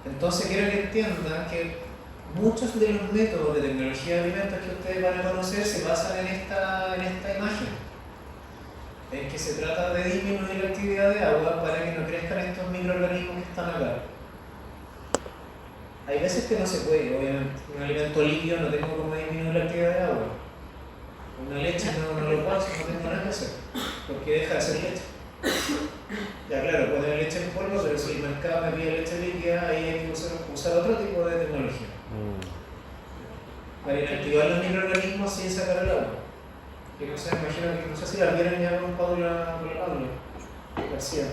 Entonces quiero que entiendan que muchos de los métodos de tecnología de alimentos que ustedes van a conocer se basan en esta imagen, en que se trata de disminuir la actividad de agua para que no crezcan estos microorganismos que están acá. Hay veces que no se puede, obviamente. Un alimento líquido no tengo cómo disminuir la actividad de agua. Una leche no lo puedo hacer, no tengo nada que hacer, porque deja de ser leche. Ya claro, puedo tener leche en polvo, pero si el mercado me pide leche líquida, ahí hay que usar otro tipo de tecnología. Para inactivar los microorganismos sin sacar el agua. Que no sé, imagino que no sé si la vieron ya con Paula García.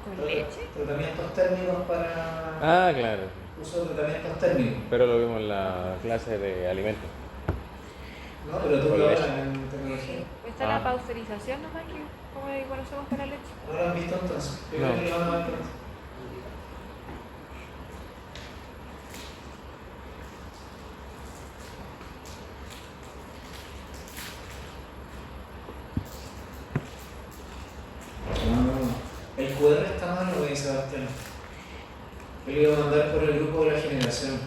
¿Con leche? Tratamientos térmicos para Ah, claro. uso de tratamientos térmicos. Pero lo vimos en la clase de alimentos. No, pero tú Con lo leche. hablas en tecnología. Está la pasteurización nomás que como conocemos para la leche. ¿No lo han visto entonces? Yo creo No. que lo van a ver pronto. El QR está malo, güey, Sebastián. Yo le iba a mandar por el grupo de la generación.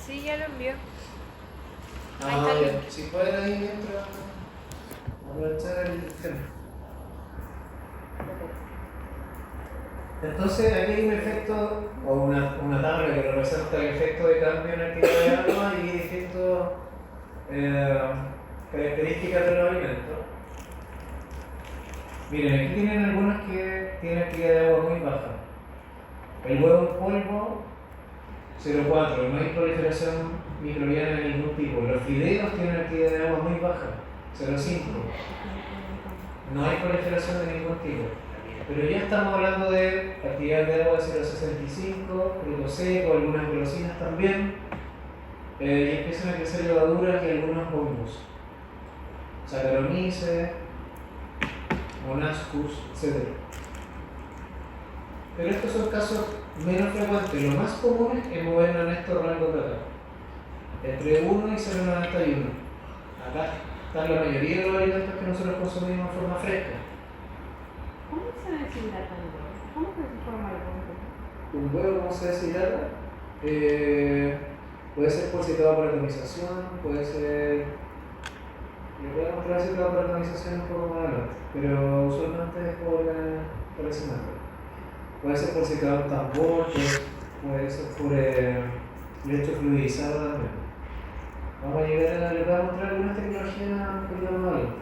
Sí, ya lo envió. Ahí Ah, está el ya. link. Si pueden ahí mientras aprovechar el tema. Entonces aquí hay un efecto, o una tabla que representa el efecto de cambio en la actividad de agua y distintas características de los alimentos. Miren, aquí tienen algunas que tienen actividad de agua muy baja. El huevo en polvo, 0,4, no hay proliferación microbiana de ningún tipo. Los fideos tienen actividad de agua muy baja, 0,5. No hay proliferación de ningún tipo. Pero ya estamos hablando de actividad de agua de 0,65, fruto seco, algunas golosinas también. Y empiezan a crecer levaduras y algunos hongos. Saccharomyces, Monascus, etc. Pero estos son casos menos frecuentes. Lo más común es movernos en estos rangos de edad. Entre 1 y 0,91. Acá están la mayoría de los alimentos que nosotros consumimos de forma fresca. ¿Cómo se deshidrata el huevo? ¿Cómo se forma el huevo? Un huevo, ¿cómo se deshidrata? Puede ser por citado por atomización, puede ser. Le voy a mostrar citado por atomización un poco más adelante, pero usualmente es por ese método. Puede ser por citado en tambor, puede ser por lecho fluidizado también. Vamos a llegar a. Les voy a mostrar algunas tecnologías un poquito más adelante.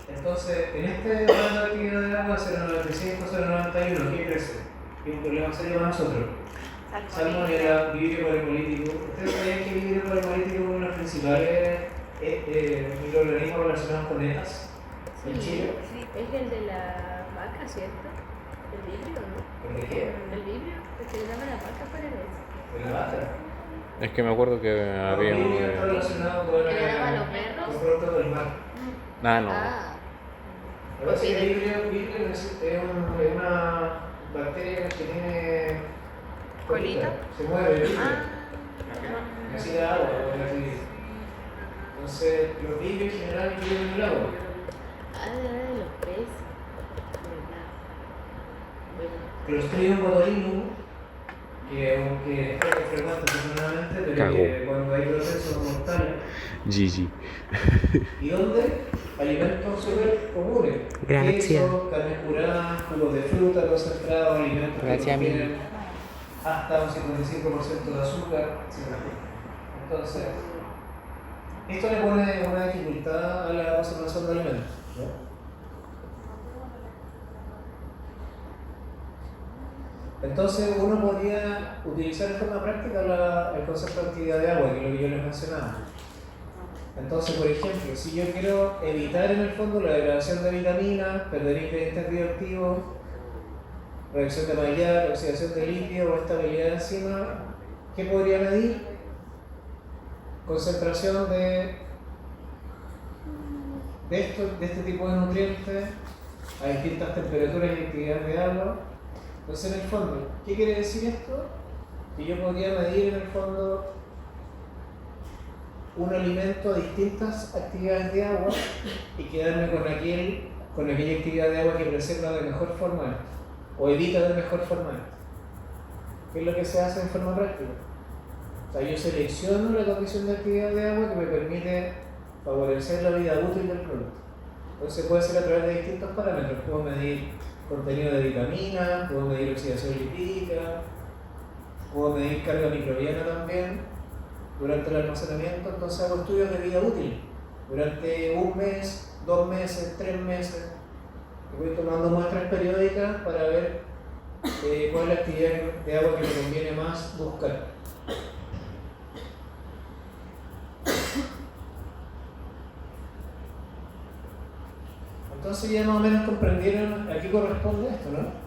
Entonces, en este rango de actividad de agua 0,95, 0,91, ¿qué crece? ¿Qué un problema serio para nosotros? Salmonella, vibrio polipolítico. ¿Ustedes sabían que vibrio polipolítico es uno de los principales microorganismos relacionados con ETAs en Chile? Sí. Es el de la vaca, ¿cierto? El vibrio, ¿no? ¿El de qué? El vibrio, que se llama la vaca para eso. ¿De la vaca? Es que me acuerdo que había El uno vibrio está de... relacionado con ¿Que le daban a los perros? con productos del mar. Ah, no. Ah, Lo que pasa es que el vibrio es una bacteria que tiene ¿Colita? se mueve el vibrio. Ah, Necesita agua, así. Entonces, los vibrios en general viven en el agua. de los peces. ¿Verdad? Bueno. Clostridium botulinum, que aunque es poco frecuente afortunadamente, pero Cagó. que cuando hay procesos mortales. GG. ¿Y dónde? Alimentos súper comunes. Gracias. Queso, carnes curadas, jugos de fruta, concentrados, alimentos Gracias, que amigo. contienen hasta un 55% de azúcar, etc. Entonces, esto le pone una dificultad a la conservación de alimentos, ¿no? Entonces uno podría utilizar de forma práctica el concepto de actividad de agua, que es lo que yo les mencionaba. Entonces, por ejemplo, si yo quiero evitar en el fondo la degradación de vitaminas, perder ingredientes bioactivos, reacción de Maillard, oxidación de litio o estabilidad de enzima, ¿qué podría medir? Concentración de este tipo de nutrientes a distintas temperaturas y actividades de agua. Entonces, en el fondo, ¿qué quiere decir esto? Que yo podría medir en el fondo un alimento a distintas actividades de agua y quedarme con aquel con aquella actividad de agua que preserva de mejor forma esto, o evita de mejor forma esto. ¿Qué es lo que se hace en forma práctica? O sea, yo selecciono la condición de actividad de agua que me permite favorecer la vida útil del producto. Entonces puede ser a través de distintos parámetros. Puedo medir contenido de vitaminas, puedo medir oxidación lipídica, puedo medir carga microbiana también durante el almacenamiento. Entonces hago estudios de vida útil durante un mes, 2 meses, 3 meses. Y voy tomando muestras periódicas para ver cuál es la actividad de agua que me conviene más buscar. Entonces ya más o menos comprendieron a qué corresponde esto, ¿no?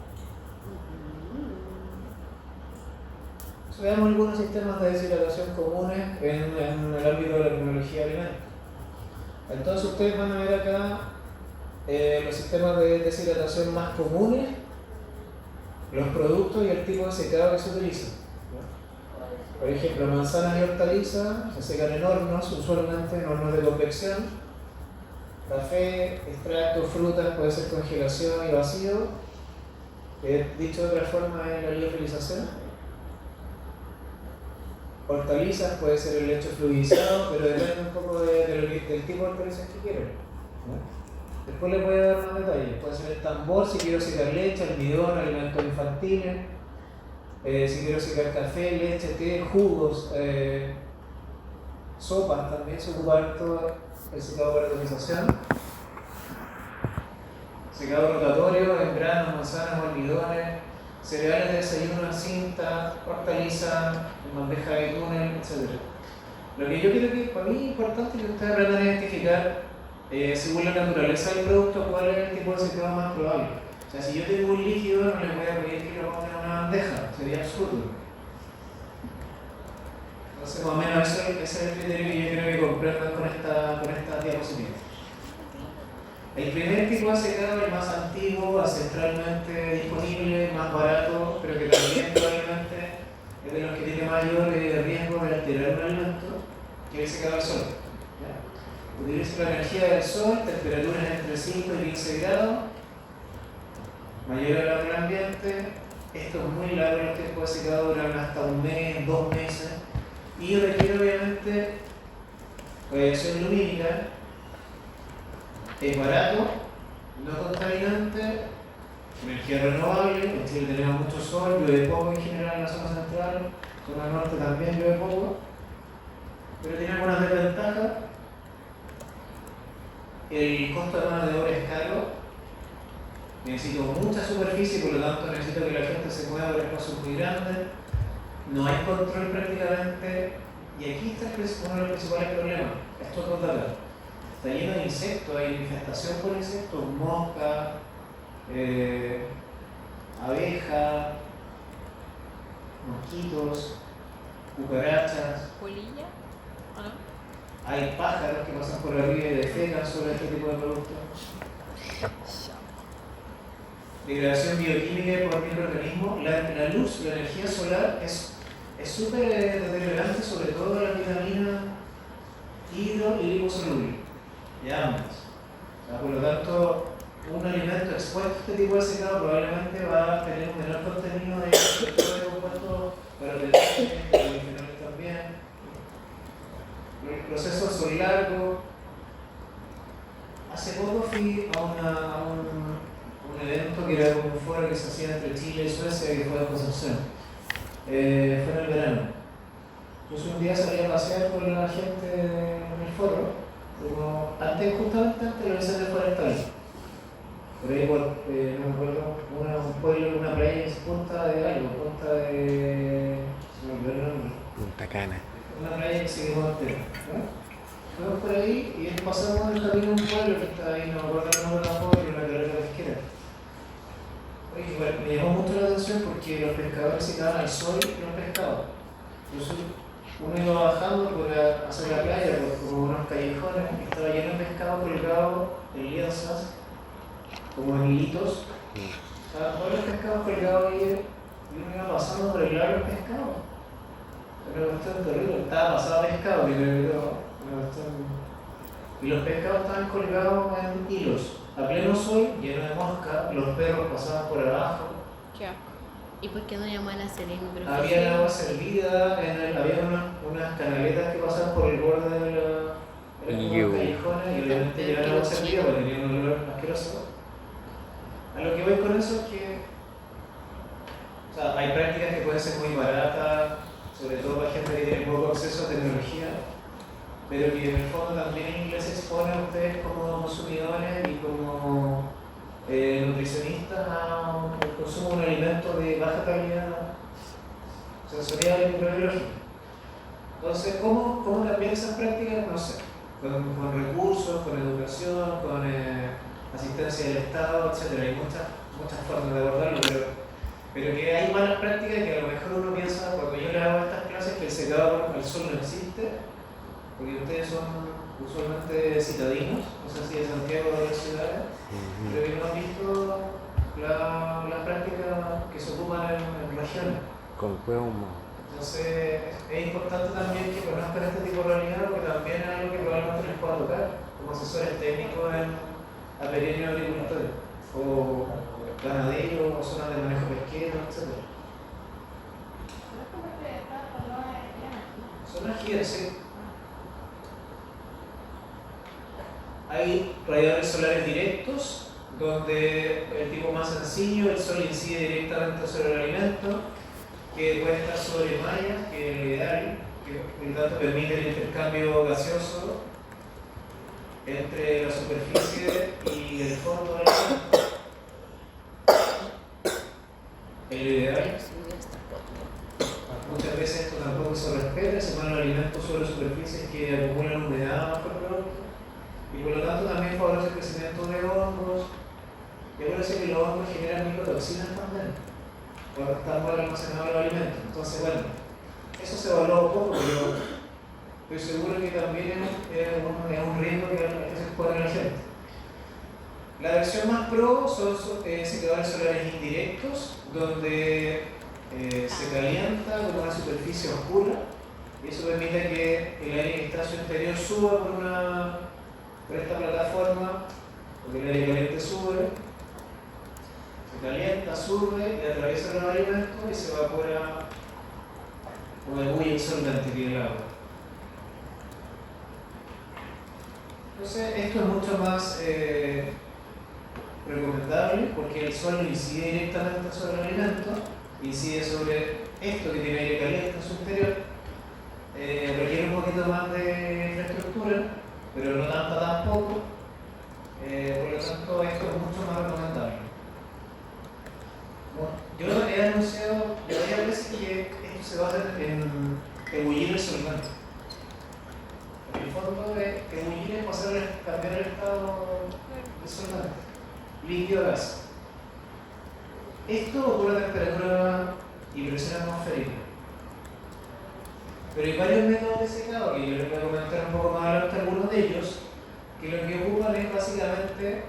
Veamos algunos sistemas de deshidratación comunes en el ámbito de la tecnología alimentaria. Entonces ustedes van a ver acá los sistemas de deshidratación más comunes, los productos y el tipo de secado que se utiliza. Por ejemplo, manzanas y hortalizas se secan en hornos, usualmente en hornos de convección. Café, extractos, frutas, puede ser congelación y vacío. Dicho de otra forma es la liofilización. Hortalizas puede ser el leche fluidizado, pero depende un poco del tipo de hortalizas que quieran. Después les voy a dar más detalles. Puede ser el tambor si quiero secar leche, almidón, alimentos infantiles. Si quiero secar café, leche, té, jugos, sopas también se ocupa harto el secado por atomización. Secado rotatorio en granos, manzanas, almidones, cereales de desayuno, cinta, hortalizas, en bandeja de túnel, etc. Lo que yo creo que para mí es importante que ustedes aprendan a identificar, según la naturaleza del producto, cuál es el tipo de secado más probable. O sea, si yo tengo un líquido, no les voy a pedir que lo pongan en una bandeja, sería absurdo. Entonces, más o menos ese es el criterio que yo creo que comprendan con esta diapositiva. El primer tipo de secado, el más antiguo, ancestralmente disponible, más barato, pero que también probablemente es de los que tiene mayor riesgo de alterar un alimento, que es el secado al sol. ¿Ya? Utiliza la energía del sol, temperaturas entre 5 y 15 grados, mayor a la del ambiente. Esto es muy largo, los tiempos de secado duran hasta un mes, 2 meses. Y requiere obviamente radiación lumínica, es barato, no contaminante, energía renovable. En Chile tenemos mucho sol, llueve poco en general en la zona central, zona norte también llueve poco, pero tiene algunas desventajas. El costo de mano de obra es caro, necesito mucha superficie, por lo tanto necesito que la gente se mueva por espacios muy grandes. No hay control prácticamente, y aquí está uno de los principales problemas. Esto es total. Está lleno de insectos, hay infestación por insectos, moscas, abejas, mosquitos, cucarachas. ¿Polilla? ¿O no? Hay pájaros que pasan por arriba y defecan sobre este tipo de productos. Degradación bioquímica por microorganismos. La luz, la energía solar es súper deteriorante, sobre todo la vitamina hidro y liposoluble, ya ambas. O sea, por lo tanto, un alimento expuesto a este tipo de secado probablemente va a tener un menor contenido de compuestos carotenoides, polifenoles también. Los procesos son largos. Hace poco fui a un evento que era como un foro que se hacía entre Chile y Suecia, que fue en Concepción. Fue en el verano. Entonces un día salí a pasear con la gente en el foro, justamente antes de los incendios forestales. Por ahí, no me acuerdo, un pueblo, una playa en Punta de algo, Punta de... se me olvidó el nombre. Punta Cana. Una playa que se quedó entera. Fuimos por ahí y pasamos el camino a un pueblo que está ahí, no me acuerdo el nombre tampoco, pero una carrera pesquera. Oye, bueno, me llamó mucho la atención porque los pescadores se quedaban al sol y los pescados. Entonces uno iba bajando hacia la playa por como unos callejones y estaba lleno de pescado colgado en lienzas, como en hilitos. O sea, todos los pescados colgados ahí y uno iba pasando por el lado de los pescados. Era una cuestión terrible, estaba pasado pescado, que le dio una cuestión. Y los pescados estaban colgados en hilos. a pleno sol, lleno de mosca, los perros pasaban por abajo. Qué asco. ¿Y por qué no llaman a Serena? Había agua servida, había unas canaletas que pasaban por el borde de los callejones y obviamente llevaban agua servida porque tenían un olor asqueroso. A lo que voy con eso es que o sea, hay prácticas que pueden ser muy baratas, sobre todo para gente que tiene poco acceso a tecnología, pero que en el fondo también les expone a ustedes como consumidores y como nutricionistas al consumo de un alimento de baja calidad sensorial y microbiológica. Entonces, ¿cómo cambiar esas prácticas? No sé, con recursos, con educación, con asistencia del Estado, etc. Hay muchas formas de abordarlo, pero que hay malas prácticas que a lo mejor uno piensa, cuando yo le hago estas clases, que el secado al sol no existe, porque ustedes son usualmente citadinos, no sé si de Santiago o de otras ciudades, pero que no han visto las prácticas que se ocupan en regiones. Con huevo. Entonces es importante también que conozcan este tipo de realidad, porque también es algo que probablemente les pueda tocar como asesores técnicos a pequeños agricultores o ganaderos o zonas de manejo pesquero, etc. Zonas giras, sí. Hay radiadores solares directos, donde el tipo más sencillo, el sol incide directamente sobre el alimento, que puede estar sobre mallas, que es lo ideal, que por lo tanto permite el intercambio gaseoso entre la superficie y el fondo del alimento. Es lo ideal. Muchas veces esto tampoco se respeta, se ponen alimentos sobre superficies que acumulan humedad bajo el producto y por lo tanto también favorece el crecimiento de hongos. Y parece que los hongos generan micotoxinas también cuando están mal almacenados los alimentos. Entonces, bueno, eso se evaluó un poco, pero estoy seguro que también es un riesgo que se expone a la gente. La versión más pro son secadores solares indirectos, donde se calienta con una superficie oscura y eso permite que el aire que está a su interior suba por esta plataforma, porque el aire caliente sube, se calienta, sube y atraviesa los alimentos y se evapora o ebulle el solvente que es el agua. Entonces esto es mucho más recomendable porque el sol incide directamente sobre el alimento, incide sobre esto que tiene aire caliente en su interior, requiere un poquito más de infraestructura, pero no tanta tampoco, por lo tanto esto es mucho más recomendable. Bueno, yo he anunciado varias veces que esto se basa en ebullir el solvente. En el fondo, ebullir es cambiar el estado del solvente, líquido a gas. Esto ocurre a temperatura y presión atmosférica. Pero hay varios métodos de secado que yo les voy a comentar un poco más adelante algunos de ellos, que lo que ocupan es básicamente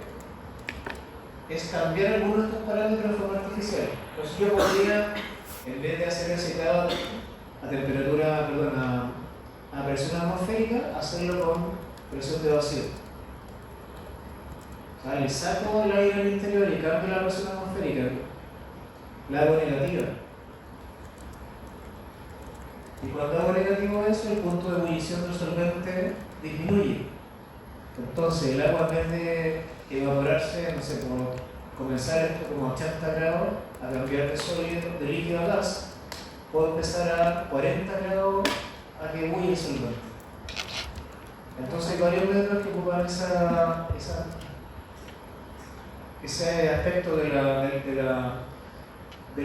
cambiar algunos de estos parámetros de forma artificial. Entonces yo podría, en vez de hacer el secado a temperatura, a presión atmosférica, hacerlo con presión de vacío. O sea, le saco el aire al interior y cambio la presión atmosférica, la hago negativa. Y cuando hago negativo eso, el punto de ebullición del solvente disminuye. Entonces el agua, en vez de evaporarse, no sé, como comenzar esto como a 80 grados, a cambiar de líquido a gas, puedo empezar a 40 grados a que ebulle el solvente. Entonces hay varios métodos que ocupan ese aspecto del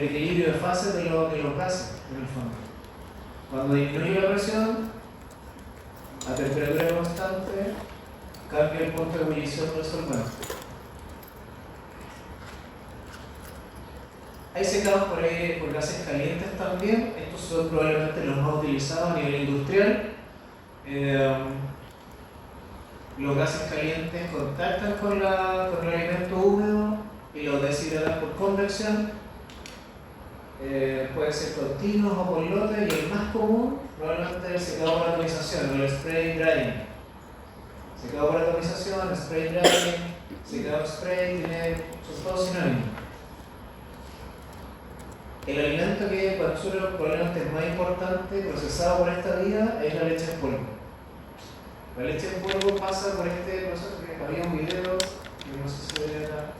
equilibrio de fases de los gases, en el fondo. Cuando disminuye la presión, a temperatura constante, cambia el punto de ebullición del solvente. Hay secados por gases calientes también, estos son probablemente los más utilizados a nivel industrial. Los gases calientes contactan con el alimento húmedo y lo deshidratan por convección. Puede ser continuos o por lote, y el más común probablemente es el secado por atomización o el spray drying. Secado por atomización, spray drying, secador spray, tiene, son todos sinónimos. El alimento que para nosotros probablemente es más importante, procesado por esta vía, es la leche en polvo. La leche en polvo pasa por este proceso que había un video, que no sé si ve acá.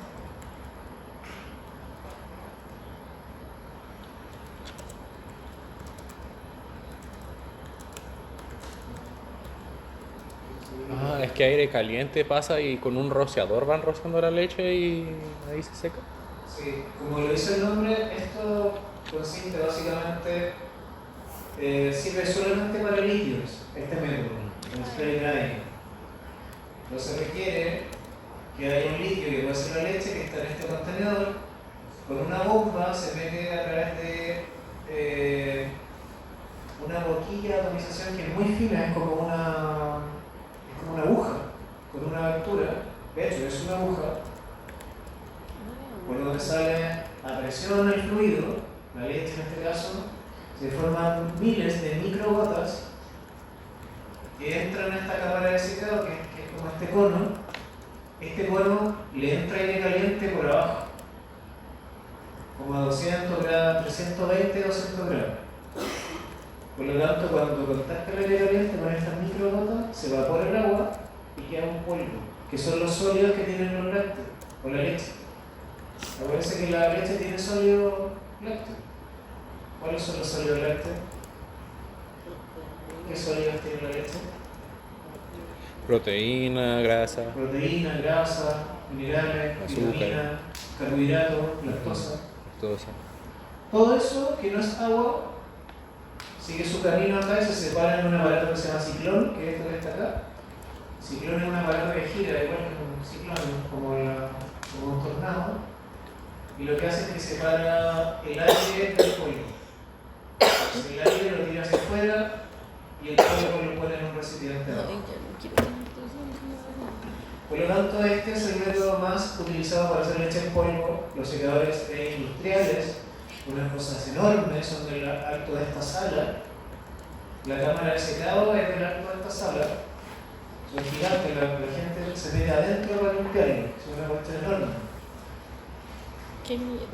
Ah, es que aire caliente pasa y con un rociador van rociando la leche y ahí se seca. Sí, como lo dice el nombre, esto consiste básicamente, sirve solamente para líquidos, este método, el spray drying. Entonces requiere que haya un líquido que puede ser la leche que está en este contenedor, con una bomba se mete a través de una boquilla de atomización que es muy fina, es como una aguja, con una abertura, de hecho es una aguja, por donde sale a presión el fluido, la leche en este caso, se forman miles de microgotas que entran a esta cámara de secado, que es como este cono. Este cono le entra aire caliente por abajo, como a 200 grados, 320, 200 grados. Por lo tanto, cuando contacta el aire caliente con estas microgotas, se evapora el agua y queda un polvo, que son los sólidos que tienen los lácteos, o la leche. Acuérdense que la leche tiene sólido lácteo. ¿Cuáles son los sólidos lácteos? ¿Qué sólidos tiene la leche? Proteína, grasa. Proteína, grasa, minerales, Azúcar. vitaminas, carbohidratos, lactosa. Todo eso. Todo eso que no es agua sigue su camino acá y se separa en un aparato que se llama ciclón, que es esto que está acá. Ciclón es un aparato que gira igual que un ciclón, como un tornado. Y lo que hace es que separa el aire del polvo. Entonces el aire lo tira hacia afuera y el polvo lo pone en un recipiente. Por lo tanto, este es el método más utilizado para hacer leche en polvo. Los secadores industriales, unas cosas enormes, son del alto de esta sala. La cámara de secado es del alto de esta sala. Son gigantes, la gente se mete adentro para limpiarlo. Es una cuestión enorme. Qué miedo.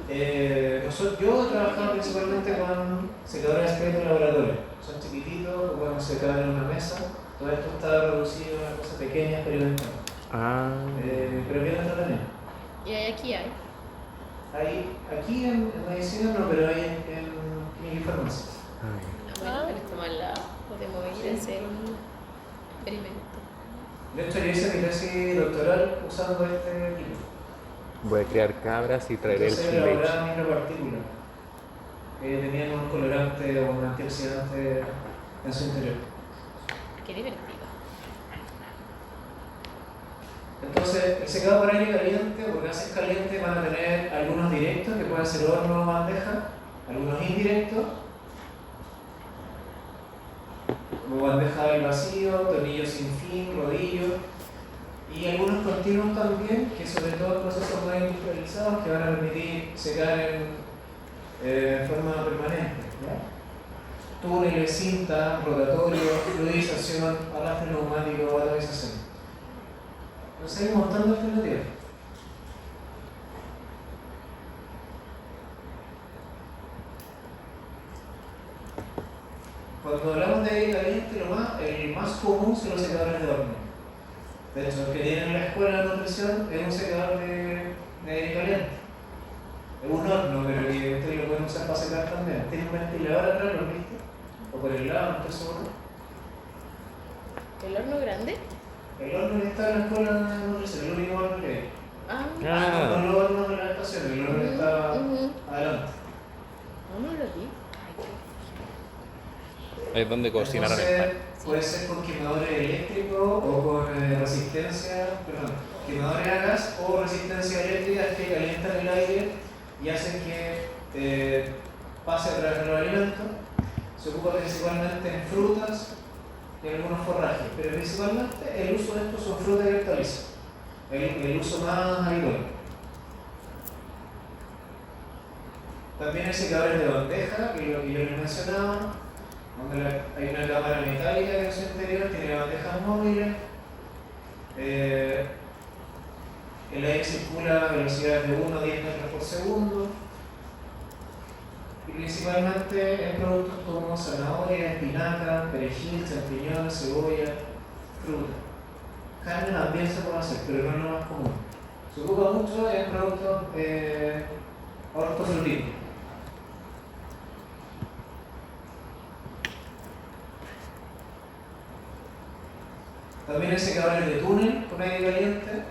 Yo he trabajado principalmente con secadores de spray de laboratorio. Son chiquititos, lo podemos secar en una mesa. Todo esto está reducido a una cosa pequeña, experimental. Pero bien entretenido. Y aquí hay. Aquí en medicina no, pero hay en química y farmacia. Bueno, pero está mal lado. Podemos ir a hacer un experimento. De hecho, yo hice mi tesis doctoral usando este equipo. Voy a criar cabras y traeré el Entonces leche. elaboraba micropartículas que tenían un colorante o un antioxidante en su interior. Qué divertido. Entonces, el secado por aire caliente, porque gases calientes van a tener algunos directos, que pueden ser horno o bandeja, algunos indirectos, como bandeja del vacío, tornillos sin fin, rodillos, y algunos continuos también, que sobre todo procesos más industrializados que van a permitir secar en forma permanente. ¿Ya? Túneles, cinta, rotatorio, fluidización, arrastre neumático, atomización. Entonces hay un montón de alternativas. Cuando hablamos de aire caliente, el más común son los secadores de horno. De hecho, el que tienen en la escuela de nutrición es un secador de aire caliente. Es un horno, pero que ustedes lo pueden usar para secar también. Tiene un ventilador atrás, ¿lo viste? O por el lado, no estoy seguro. ¿El horno grande? El horno que está en la escuela de nutrición, el único horno que hay. Ah, No los hornos de la estación, el horno que está adelante. no lo vi. Es donde cocinaron el pan. Entonces, puede ser con quemadores eléctricos o con quemadores a gas o resistencia eléctrica que calientan el aire y hacen que pase a través de los alimentos. Se ocupa principalmente en frutas y en algunos forrajes, pero principalmente el uso de estos son frutas y hortalizas, el uso más habitual. También hay secadores de bandeja, que es lo que yo les mencionaba, donde hay una cámara metálica en su interior, tiene bandejas móviles. El aire circula a velocidades de 1 a 10 metros por segundo. Y principalmente en productos como zanahoria, espinaca, perejil, champiñón, cebolla, fruta. Carne también se puede hacer, pero no es lo más común. Se ocupa mucho en productos hortofrutícolas. También hay secadores de túnel con aire caliente,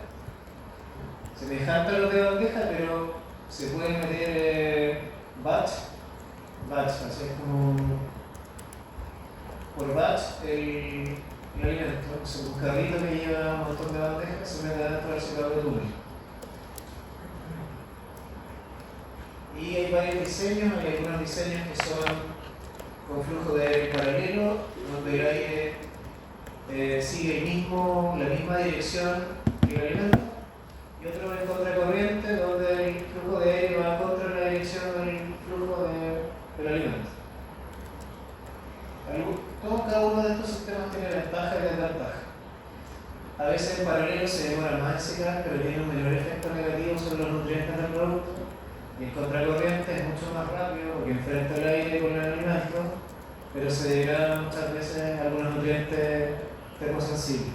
semejante a los de bandeja, pero se puede meter batch, así es como por batch el alimento. O sea, un carrito que lleva un montón de bandejas se mete dentro del secador de túnel. Y hay varios diseños, hay algunos diseños que son con flujo de aire paralelo, donde el aire sigue la misma dirección que el alimento, y otro en contracorriente, donde el flujo de aire va contra la dirección del flujo del alimento. Cada uno de estos sistemas tiene ventajas y desventajas. A veces en paralelo se demora más en secar, pero tiene un menor efecto negativo sobre los nutrientes del producto. Y en contracorriente es mucho más rápido porque enfrenta el aire con el alimento, pero se degradan muchas veces algunos nutrientes termosensibles.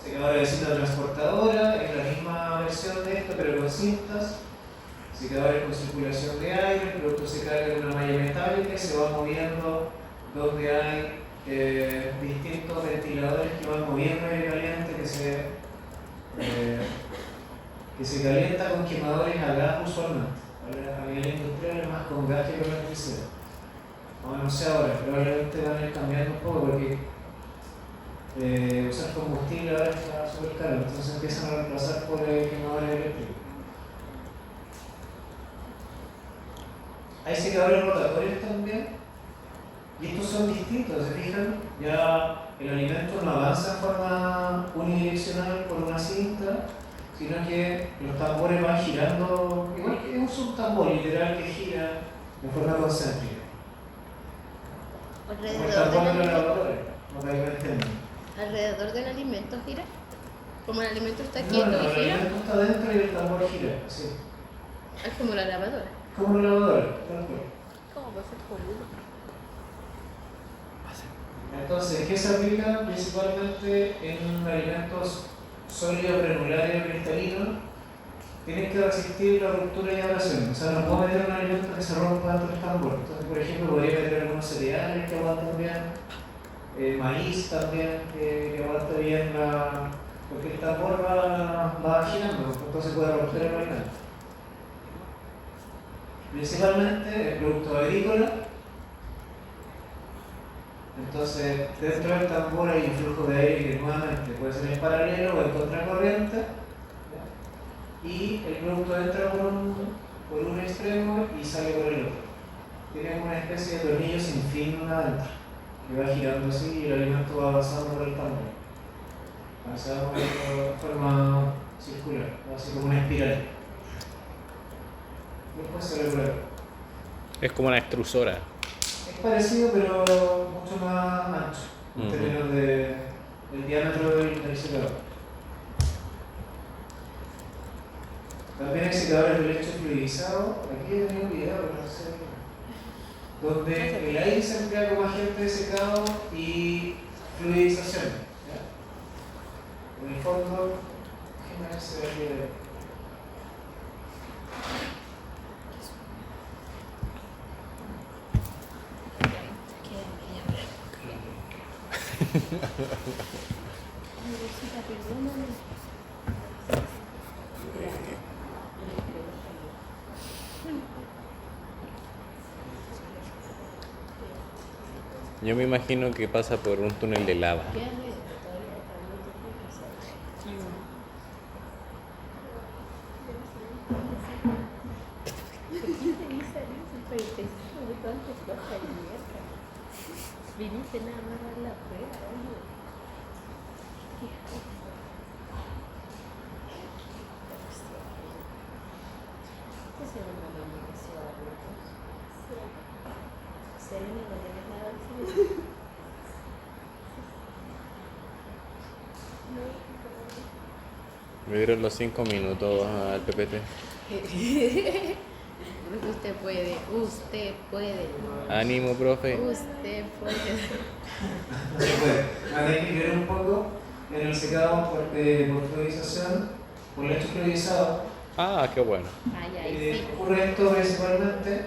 Secadora de cinta transportadora es la misma versión de esto, pero con cintas. Secadores con circulación de aire, el producto se carga en una malla metálica y se va moviendo donde hay distintos ventiladores que van moviendo aire caliente que se calienta con quemadores a gas usualmente. A nivel industrial es más con gas que con electricidad. No sé ahora, probablemente van a ir cambiando un poco porque usar combustible ahora está súper caro, entonces empiezan a reemplazar por quemadores eléctricos. Hay secadores rotatorios también, y estos son distintos, ¿se fijan? Ya el alimento no avanza en forma unidireccional por una cinta, sino que los tambores van girando, igual que un subtambor literal que gira de forma concéntrica. Como el tambor de la lavadora, no me entienden. Alrededor del alimento gira. Como el alimento está No, quieto y el gira. alimento está dentro y el tambor gira, sí. Es como la lavadora. Como una lavadora, tal cual. ¿Cómo va a ser como uno? Entonces, ¿qué se aplica? Principalmente en alimentos sólidos, granulares o cristalinos. Tienen que resistir la ruptura y abrasión. O sea, no puedo meter un alimento que se rompa dentro del tambor. Entonces, por ejemplo, podría meter algunos cereales que aguanten bien, maíz también que aguante bien porque el tambor va girando, entonces puede romper el alimento. Principalmente el producto agrícola. Entonces, dentro del tambor hay un flujo de aire que nuevamente puede ser en paralelo o en contracorriente, ¿ya? Y el producto entra por un extremo y sale por el otro. Tiene una especie de tornillo sin fin adentro, que va girando así y el alimento va avanzando por el tambor. Avanzando de forma circular, así como una espiral. Después se regula. Es como una extrusora. Es parecido, pero mucho más ancho en términos del diámetro del secador. También hay secadores de leche fluidizado. Aquí he tenido un video, pero no sé. Donde el aire se emplea como agente de secado y fluidización. ¿Ya? En el fondo, déjenme ver si ve el video. Yo me imagino que pasa por un túnel de lava. Viniste nada más a dar la prueba, oye. ¿Qué se llama la universidad de Lucas? Serena, no tienes nada al cine. No, Me dieron los 5 minutos al PPT. Usted puede, usted puede. Ánimo, profe. Usted puede. No se puede. Hay que creer un poco en el secado por fluidización, por lecho fluidizado. Ah, qué bueno. Ay, ay, sí. Ocurre esto principalmente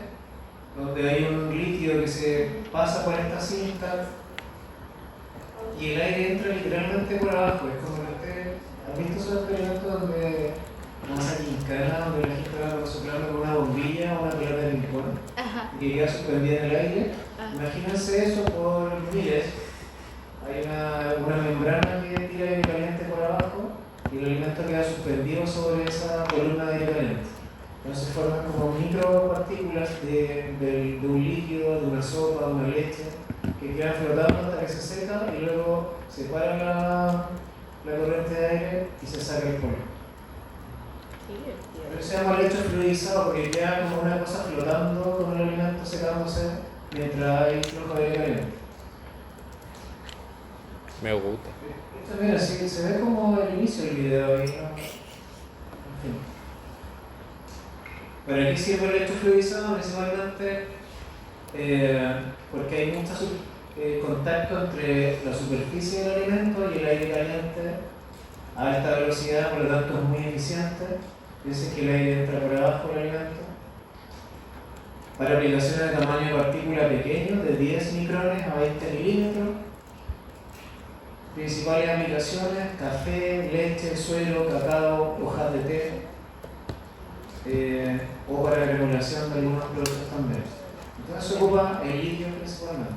donde hay un líquido que se pasa por esta cinta y el aire entra literalmente por abajo. Es como que ustedes han visto esos experimentos donde vamos a quincana, donde la gente va soplando con una bombilla o una pelota de ping-pong y que queda suspendida en el aire. Imagínense eso por miles. Hay una membrana que tira aire caliente por abajo y el alimento queda suspendido sobre esa columna de aire caliente. Entonces forman como micropartículas de un líquido, de una sopa, de una leche, que quedan flotando hasta que se seca y luego se para la corriente de aire y se saca el polvo. Pero se llama lecho fluidizado porque queda como una cosa flotando con el alimento secándose mientras hay flujo de aire caliente. Me gusta. Esto, mira, sí, se ve como el inicio del video ahí, ¿no? En fin. Pero aquí sirve el lecho fluidizado principalmente porque hay mucho contacto entre la superficie del alimento y el aire caliente a alta velocidad, por lo tanto es muy eficiente. Dice que el aire entra por abajo del alimento. Para aplicaciones de tamaño de partícula pequeño, de 10 micrones a 20 milímetros. Principales aplicaciones: café, leche, suero, cacao, hojas de té, o para la granulación de algunos productos también. Entonces se ocupa el líquido principalmente.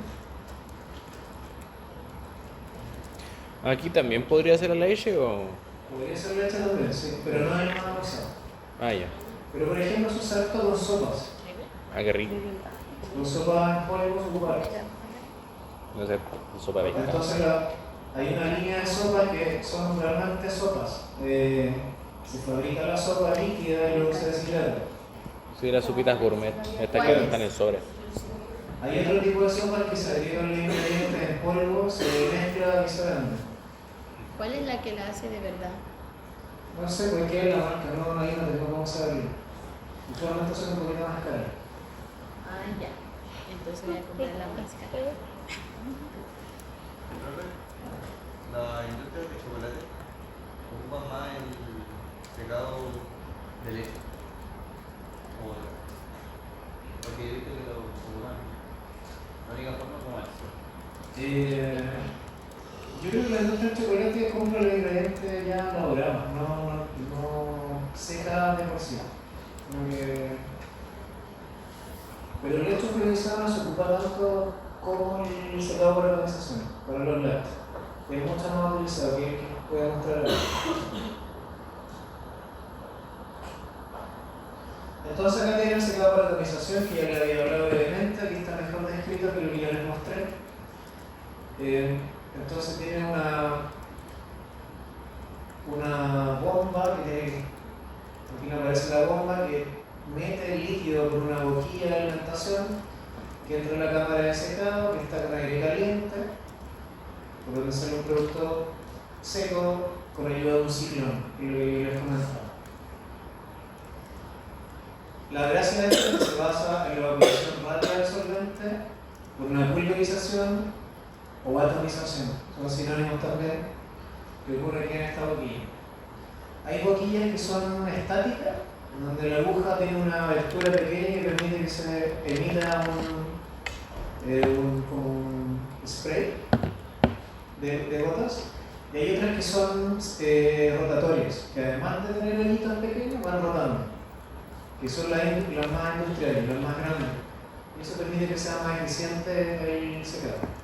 ¿Aquí también podría ser la leche o...? Podría ser leche también, sí, pero no es más usado. Ah, ya. Pero por ejemplo se usa esto con sopas. Ah, qué rico. Con sopas en polvo se ocupa esto. No sé, sopa de pescado. Entonces hay una línea de sopas que son realmente sopas. Se fabrica la sopa líquida y luego se deshidrata. Sí, las sopitas gourmet. Estas que están en sobre. Hay otro tipo de sopas que se agregan los ingredientes en polvo, se mezcla y se vende. ¿Cuál es la que la hace de verdad? No sé por qué es la marca, no, ahí no tengo cómo saberlo. Usualmente son un poquito más caras. Ah, ya. Entonces voy a comprar la máscara. La industria de chocolate ocupa más el secado de leche. Porque yo he visto que lo ocupan. La única forma como es. Yo creo que la industria del chocolate compra los ingredientes ya elaborados, no seca de por sí. Pero el lecho fluidizado no se ocupa tanto como el secado por organización, para los lácteos. Hay mucho más utilizado que voy a mostrar ahora. Entonces acá tienen el secado por atomización, que ya le había hablado brevemente, aquí está mejor descrito que lo que ya les mostré. Entonces tiene una bomba aquí no aparece la bomba, que mete el líquido por una boquilla de alimentación que entra en la cámara de secado, que está con aire caliente, por donde sale un producto seco con ayuda de un ciclón, que es lo que les comentaba. La gracia de esto se basa en la evaporación rápida del solvente por una pulverización o atomización, son sinónimos también, que ocurre aquí en esta boquilla. Hay boquillas que son estáticas, donde la aguja tiene una abertura pequeña que permite que se emita como un spray de gotas, y hay otras que son rotatorias, que además de tener hoyitos pequeños van rotando, que son las más industriales, las más grandes, y eso permite que sea más eficiente el secado.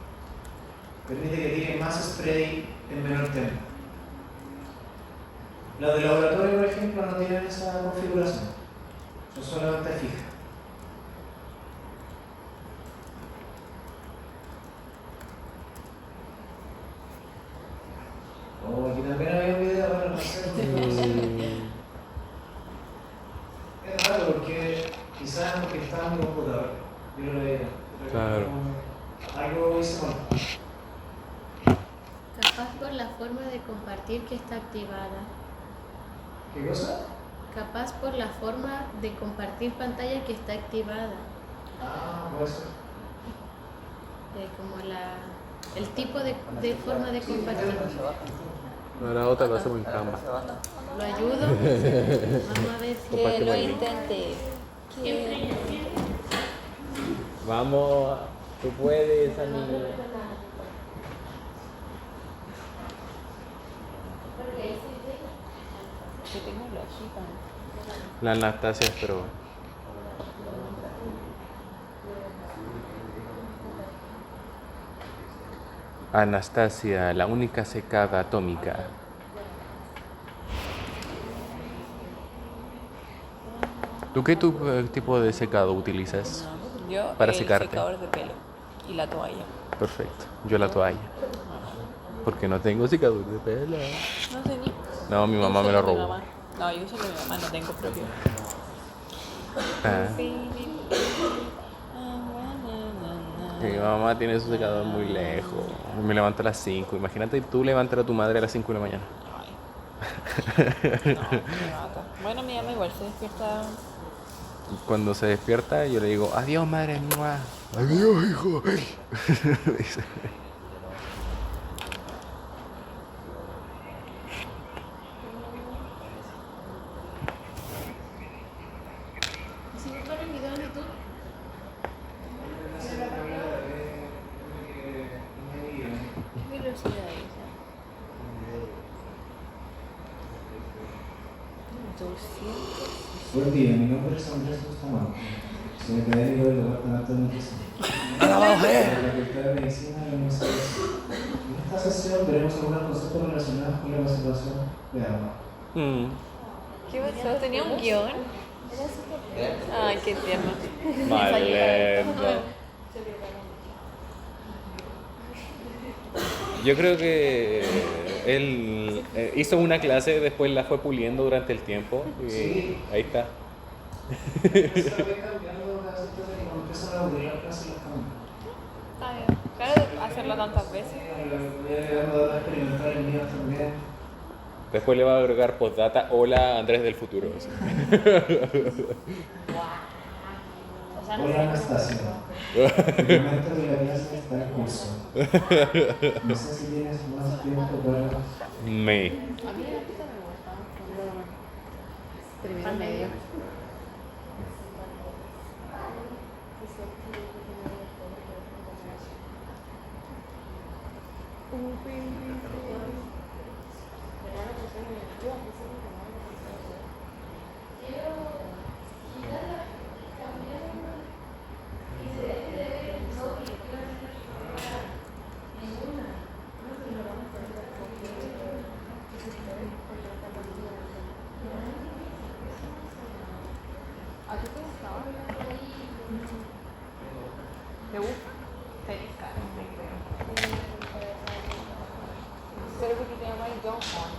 Permite que tire más spray en menor tiempo. Las de laboratorio, por ejemplo, no tienen esa configuración, son solamente fijas. Aquí también había un video para hacer. Es raro porque quizás porque estaba en mi computador, yo lo veía. Claro. Algo hice mal. Capaz por la forma de compartir que está activada. ¿Qué cosa? Capaz por la forma de compartir pantalla que está activada. Ah, puede ser. Como el tipo de forma de compartir. Ahora otra lo hacemos en Canva. ¿Lo ayudo? Vamos a ver si... Comparte Que lo conmigo. intente. Que... Vamos, tú puedes, amigo. Que tengo lógica. La Anastasia, pero Anastasia, la única secada atómica. ¿Tú qué tipo de secado utilizas? Yo Para el secarte. secador de pelo y la toalla. Perfecto. Yo la toalla. Porque no tengo secador de pelo. No sé ni. No, mi Yo mamá uso me lo el de mi robó. mamá. No, yo uso el de mi mamá, no tengo propio. Ah. Mi mamá tiene su secador muy lejos. Me levanto a las 5. Imagínate tú levantar a tu madre a las 5 de la mañana. Ay. No, me mata. Bueno, mi mamá igual se despierta. Cuando se despierta, yo le digo, adiós, madre mía. Adiós, hijo. Dice. ¿Y si buscan el video en YouTube? ¿Qué velocidad es esa? 200. Buen día, mi nombre es Andrés Bustamante. Soy académico del Departamento de Nutrición. ¡A la mujer! De la Facultad de Medicina de la Universidad de Chile. En esta sesión veremos algunos conceptos relacionados con la conservación de agua. ¿Qué pasó? ¿Tenía un guión? Ay, qué tierno. Maleta. Yo creo que él hizo una clase, después la fue puliendo durante el tiempo y Sí. ahí está. Se va cambiando las cosas y cuando empiezan a aburrir las clases las cambian. Está bien. Claro, hacerlo tantas veces. Voy agregando datos experimentales míos también. Después le va a agregar postdata, hola Andrés del futuro. O sea, no Hola sé. Anastasia. Te comento que la clase está en curso. No sé si tienes más tiempo para... Me. A mí la pista me gusta. Termino medio. ¿A ti te gustaba? ¿Te gusta? Tenés cara, me creo. Solo porque te llamas John Horn.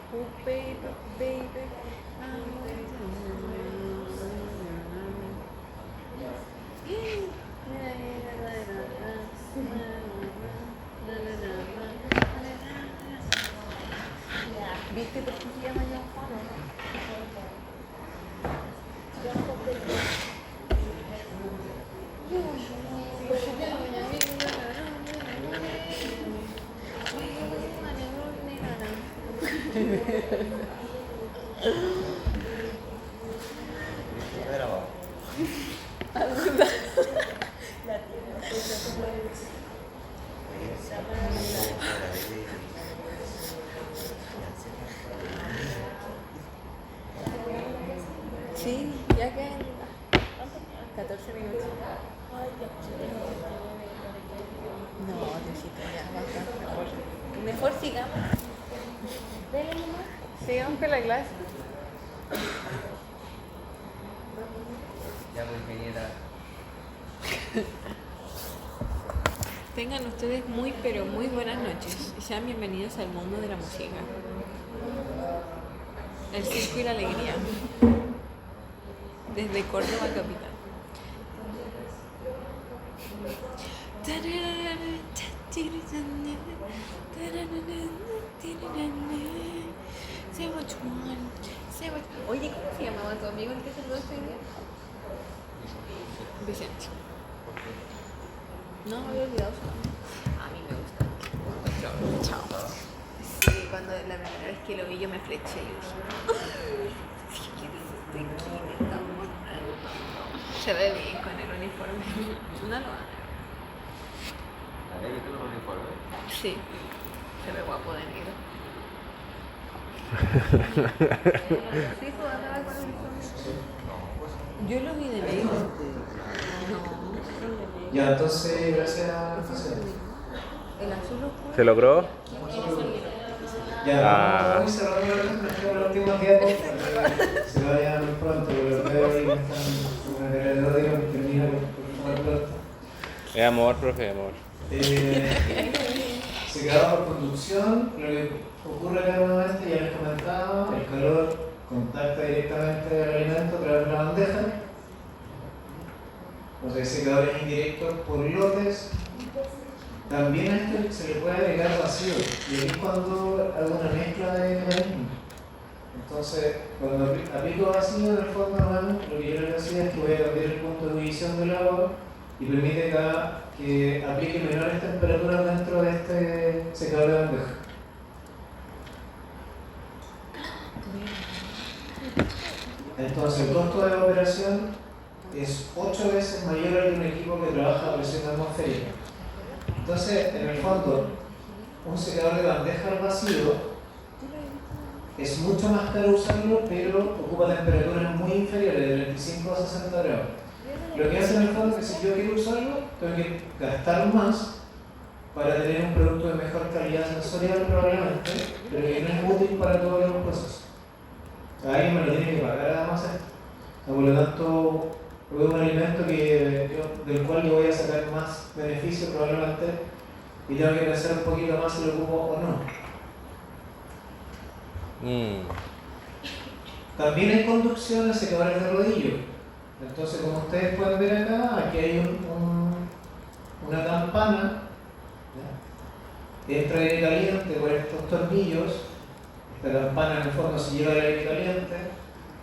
Oh baby, baby, ¿viste por qué se llama John Horn? Sí, ya quedan 14 minutos. No, Diosito, ya basta. Mejor sigamos. Sigamos con la clase. Ya, pues, ingeniera. Tengan ustedes muy pero muy buenas noches y sean bienvenidos al mundo de la música. El circo y la alegría. Desde Córdoba capital. Oye, ¿cómo se llamaba tu amigo el que se saludó este día? Vicente. No, había olvidado su nombre. A mí me gusta. Chao. Sí, cuando la primera vez que lo vi yo me fleché y dije, ¿qué dice quién está bueno? Se ve bien con el uniforme. No lo hagas. ¿Has visto los uniformes? Sí, se ve guapo de negro. Sí, pues andaba con el uniforme. Yo lo vi de negro. No, Ya, entonces, gracias a la profesora. el azul oscuro. ¿Se logró? Ya, Ah. vamos a cerrar los últimos días para que se vayan muy pronto, porque los veo ahí que están con una carrera de odio que termina por pronto. Amor, profe, amor. Se quedaba por conducción, lo que ocurre acá nuevamente, ya les comentaba, el calor contacta directamente el alimento a través de la bandeja. Los secadores indirectos por lotes. También a esto se le puede agregar vacío, y ahí es cuando hago una mezcla de mecanismos. Entonces, cuando aplico vacío, en el fondo, lo que yo les decía es que voy a cambiar el punto de ebullición del agua y permite que aplique menores temperaturas dentro de este secador de bandeja. Entonces, el costo de operación es 8 veces mayor al de un equipo que trabaja a presión atmosférica. Entonces, en el fondo, un secador de bandeja al vacío es mucho más caro usarlo, pero ocupa temperaturas muy inferiores, de 25 a 60 grados. Lo que hace en el fondo es que si yo quiero usarlo, tengo que gastar más para tener un producto de mejor calidad sensorial probablemente, pero que no es útil para todos los procesos. Alguien me lo tiene que pagar además esto. Por lo tanto, es un alimento del cual yo voy a sacar más beneficio probablemente y tengo que pensar un poquito más si lo ocupo o no. También hay conducción en secadores de rodillo. Entonces, como ustedes pueden ver acá, aquí hay una campana, ¿ya? Entra aire caliente por estos tornillos. Esta campana en el fondo se lleva el aire caliente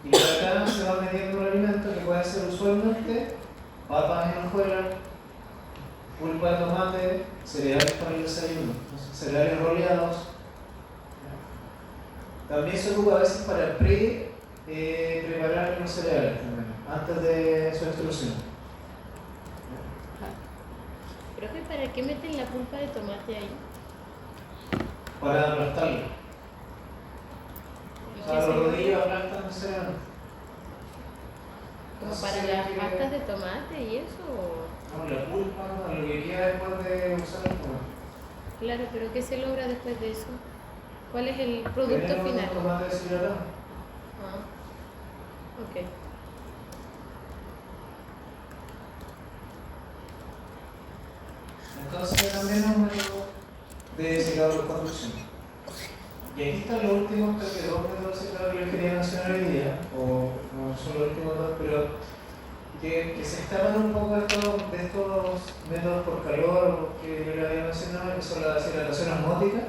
y por acá se va metiendo un alimento que puede ser usualmente papas en hojuelas, pulpa de tomate, cereales para el desayuno, cereales roleados. También se ocupa a veces para preparar los cereales también, antes de su extrusión. Profe, ¿para qué meten la pulpa de tomate ahí? Para aplastarlo. O sea, los rodillos aplastan el cereal. ¿Como para las pastas de tomate y eso? No, la pulpa, lo que queda después de usar el tomate. Claro, pero ¿qué se logra después de eso? ¿Cuál es el producto Tenemos final? tomate deshidratado. Ah, ok. Entonces también es un método de secador de conducción. Y aquí están los últimos dos métodos de secador que les quería mencionar hoy día, o no son los últimos dos, pero que se escapan un poco de estos métodos por calor que yo les había mencionado, que son la deshidratación osmótica,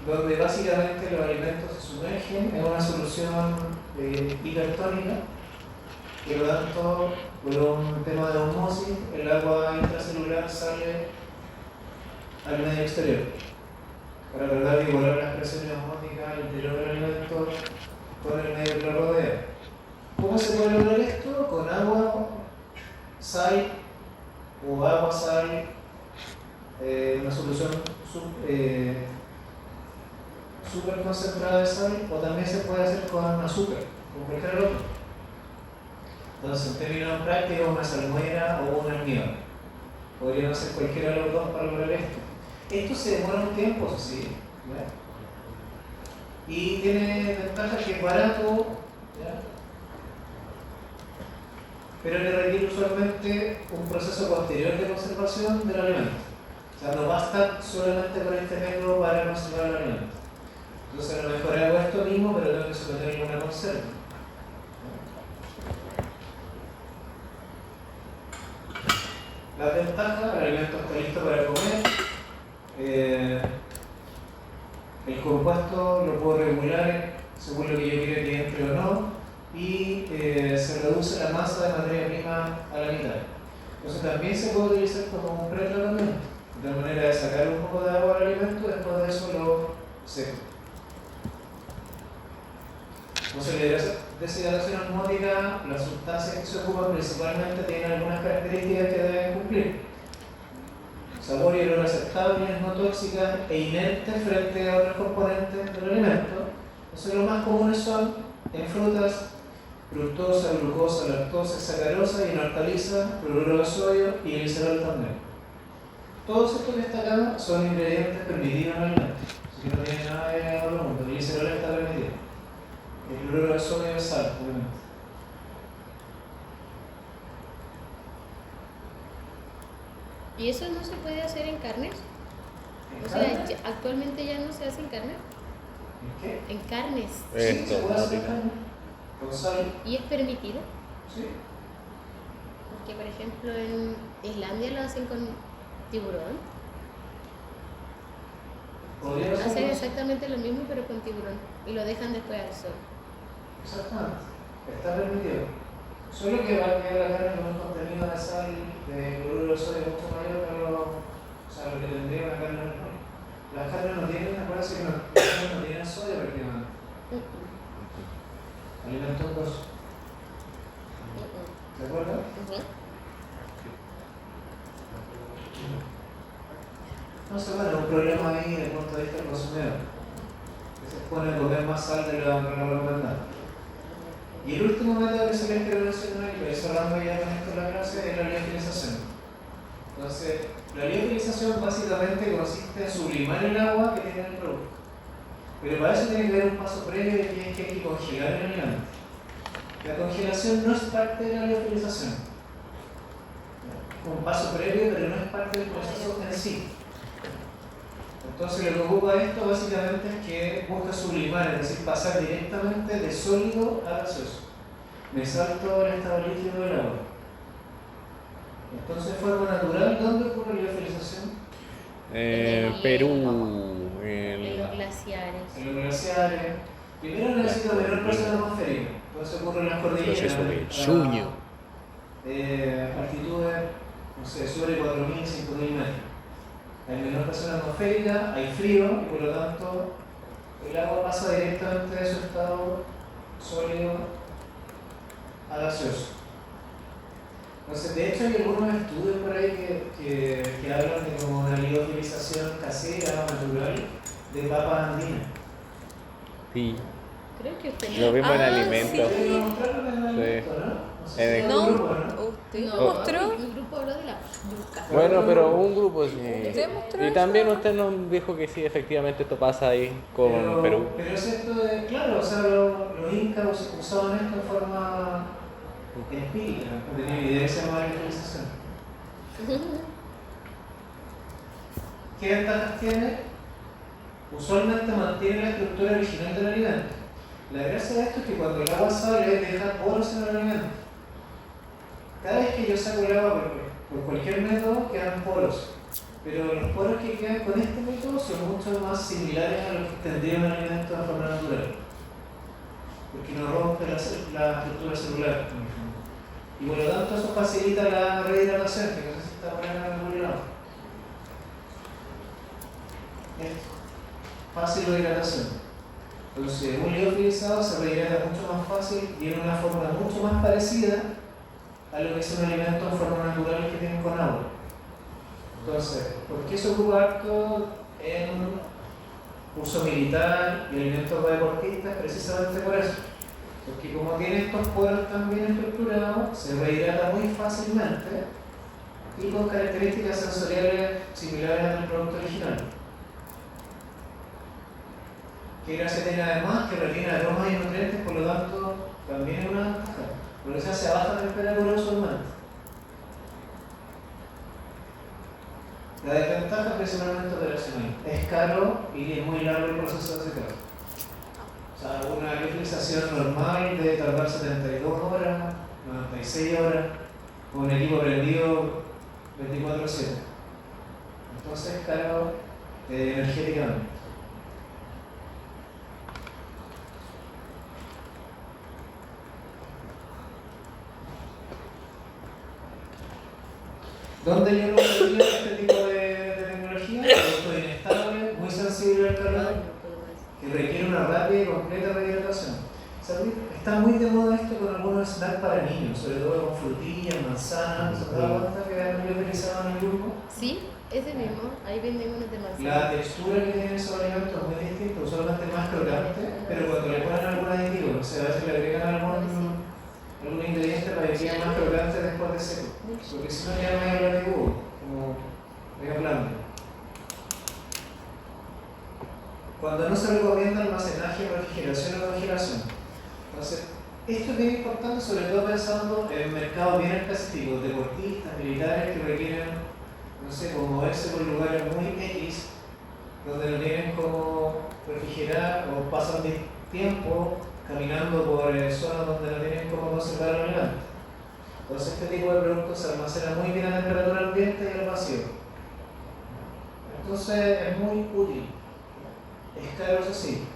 donde básicamente los alimentos se sumergen en una solución hipertónica, que por lo tanto, por un tema de osmosis, el agua intracelular sale al medio exterior, para tratar de igualar las presiones osmóticas al interior del alimento con el medio que lo rodea. ¿Cómo se puede lograr esto? Con agua, sal o agua, sal, una solución súper concentrada de sal, o también se puede hacer con azúcar, con cualquier otro. Entonces, en términos prácticos, una salmuera o un almíbar. Podrían hacer cualquiera de los dos para lograr esto. Esto se demora un tiempo, eso sí, ¿ya? Y tiene ventaja que es barato, ¿ya? Pero le requiere usualmente un proceso posterior de conservación del alimento. O sea, no basta solamente con este método para conservar el alimento. Entonces, a lo mejor hago esto mismo, pero tengo que someterlo a una conserva. Las ventajas: el alimento está listo para comer, el compuesto lo puedo regular según lo que yo quiera que entre o no, y se reduce la masa de materia prima a la mitad. Entonces también se puede utilizar como un pretratamiento, de manera de sacar un poco de agua al alimento y después de eso lo seco. Entonces la deshidratación osmótica, las sustancias que se ocupan principalmente tienen algunas características que deben cumplir: sabor y olor aceptables, no tóxicas e inertes frente a otros componentes del alimento. Entonces los más comunes son en frutas: fructosa, glucosa, lactosa, sacarosa, y en hortalizas, cloruro de sodio y glicerol también. Todos estos que destacamos son ingredientes permitidos en el alimento, así que no tiene nada de otro mundo. El glicerol está permitido. El cloruro de sodio es sal, obviamente. ¿Y eso no se puede hacer en carnes? ¿En O sea, carne? actualmente ya no se hace en carne. ¿En qué? En carnes. Sí, se puede hacer Esto, carne. Con sal. ¿Y es permitido? Sí. Porque, por ejemplo, en Islandia lo hacen con tiburón. Podría Hacen ser. exactamente lo mismo, pero con tiburón. Y lo dejan después al sol. Exactamente. Está permitido. Solo que va a quedar la carne con un contenido de sal, de cloruro de sodio mucho mayor que lo que tendría una carne normal. Las carnes no tienen, acuérdense que las carnes no tienen sodio prácticamente. Alimentos grosos. ¿De acuerdo? Entonces, bueno, un problema ahí desde el punto de vista del consumidor, que se expone a comer más sal de lo recomendado. Y el último método que se les quiero mencionar, y voy cerrando ya con esto la clase, es la liofilización. Entonces, la liofilización básicamente consiste en sublimar el agua que tiene el producto. Pero para eso tiene que haber un paso previo, que es que hay que congelar el alimento. La congelación no es parte de la liofilización. Es un paso previo, pero no es parte del proceso en sí. Entonces lo que ocupa esto básicamente es que busca sublimar, es decir, pasar directamente de sólido a gaseoso. Me salto el estado líquido del agua. Entonces, de forma natural, ¿dónde ocurre la liofilización? Perú. En los glaciares. En los glaciares. Primero necesita menor presión atmosférica. Entonces ocurre en las cordilleras. Proceso de a sueño. altitudes, no sé, sobre 4.000, 5.000 metros. Hay menor presión atmosférica, hay frío y por lo tanto el agua pasa directamente de su estado sólido a gaseoso. Entonces, de hecho, hay algunos estudios por ahí que hablan de como una liofilización casera o natural de papas andinas. Sí, Creo que usted lo vimos en Ah, alimentos. sí. ¿Ustedes lo mostraron en el evento, no? No sé si En el- en No, el grupo, ¿no? usted No, mostró. mi grupo habló de la yuca. Bueno, pero un grupo sí. ¿Usted mostró Y eso? también usted nos dijo que sí, efectivamente esto pasa ahí con Perú. Pero es esto de, claro, o sea, los incas usaban esto en forma empírica, no tenían evidencia de liofilización. ¿Qué ventajas tiene? Usualmente mantiene la estructura original del alimento. La gracia de esto es que cuando el agua sale, deja poros en el alimento. Cada vez que yo saco el agua por cualquier método, quedan poros. Pero los poros que quedan con este método son mucho más similares a los que tendría un alimento de forma natural. Porque no rompe la estructura celular, por ejemplo. Y por lo tanto eso facilita la rehidratación, que no sé si está poniendo en algún lado. Esto. Fácil rehidratación. Entonces, un liofilizado se rehidrata mucho más fácil y en una forma mucho más parecida a lo que es un alimento en forma natural que tienen con agua. Entonces, ¿por qué se ocupa harto en uso militar y alimentos para deportistas? Precisamente por eso. Porque como tiene estos poros tan bien estructurados, se rehidrata muy fácilmente y con características sensoriales similares al producto original. ¿Qué gracia tiene además? Que retiene aromas y nutrientes, por lo tanto, también es una ventaja. Porque se hace a baja temperatura usualmente. La desventaja principalmente operacional. Es caro y es muy largo el proceso de secado. O sea, una liofilización normal debe tardar 72 horas, 96 horas, con un equipo prendido 24/7. Entonces, cargo energéticamente. ¿Dónde yo lo usaría este tipo de tecnología? Producto inestable, muy sensible al calor, que requiere una rápida y completa rehidratación. Está muy de moda esto con algunos snacks para niños, sobre todo con frutillas, manzanas. ¿Se da cuenta que han utilizado en el grupo? Sí, ese mismo. Ahí venden unos de manzana. La textura que tienen esos alimentos es muy distinta, usualmente más crocante, pero cuando le ponen algún aditivo, o sea, a veces le agregan algún ingrediente para que quede más crocante después de seco, porque si no queda medio relativo, como medio blando. Cuando no se recomienda almacenaje, refrigeración o congelación. Entonces, esto es bien importante, sobre todo pensando en mercados bien específicos, deportistas, militares que requieren, no sé, como moverse por lugares muy X, donde no tienen como refrigerar o pasan tiempo caminando por zonas donde no tienen cómo conservar el alimento. Entonces este tipo de productos se almacena muy bien a temperatura ambiente y al vacío. Entonces es muy útil. Es caro, eso sí.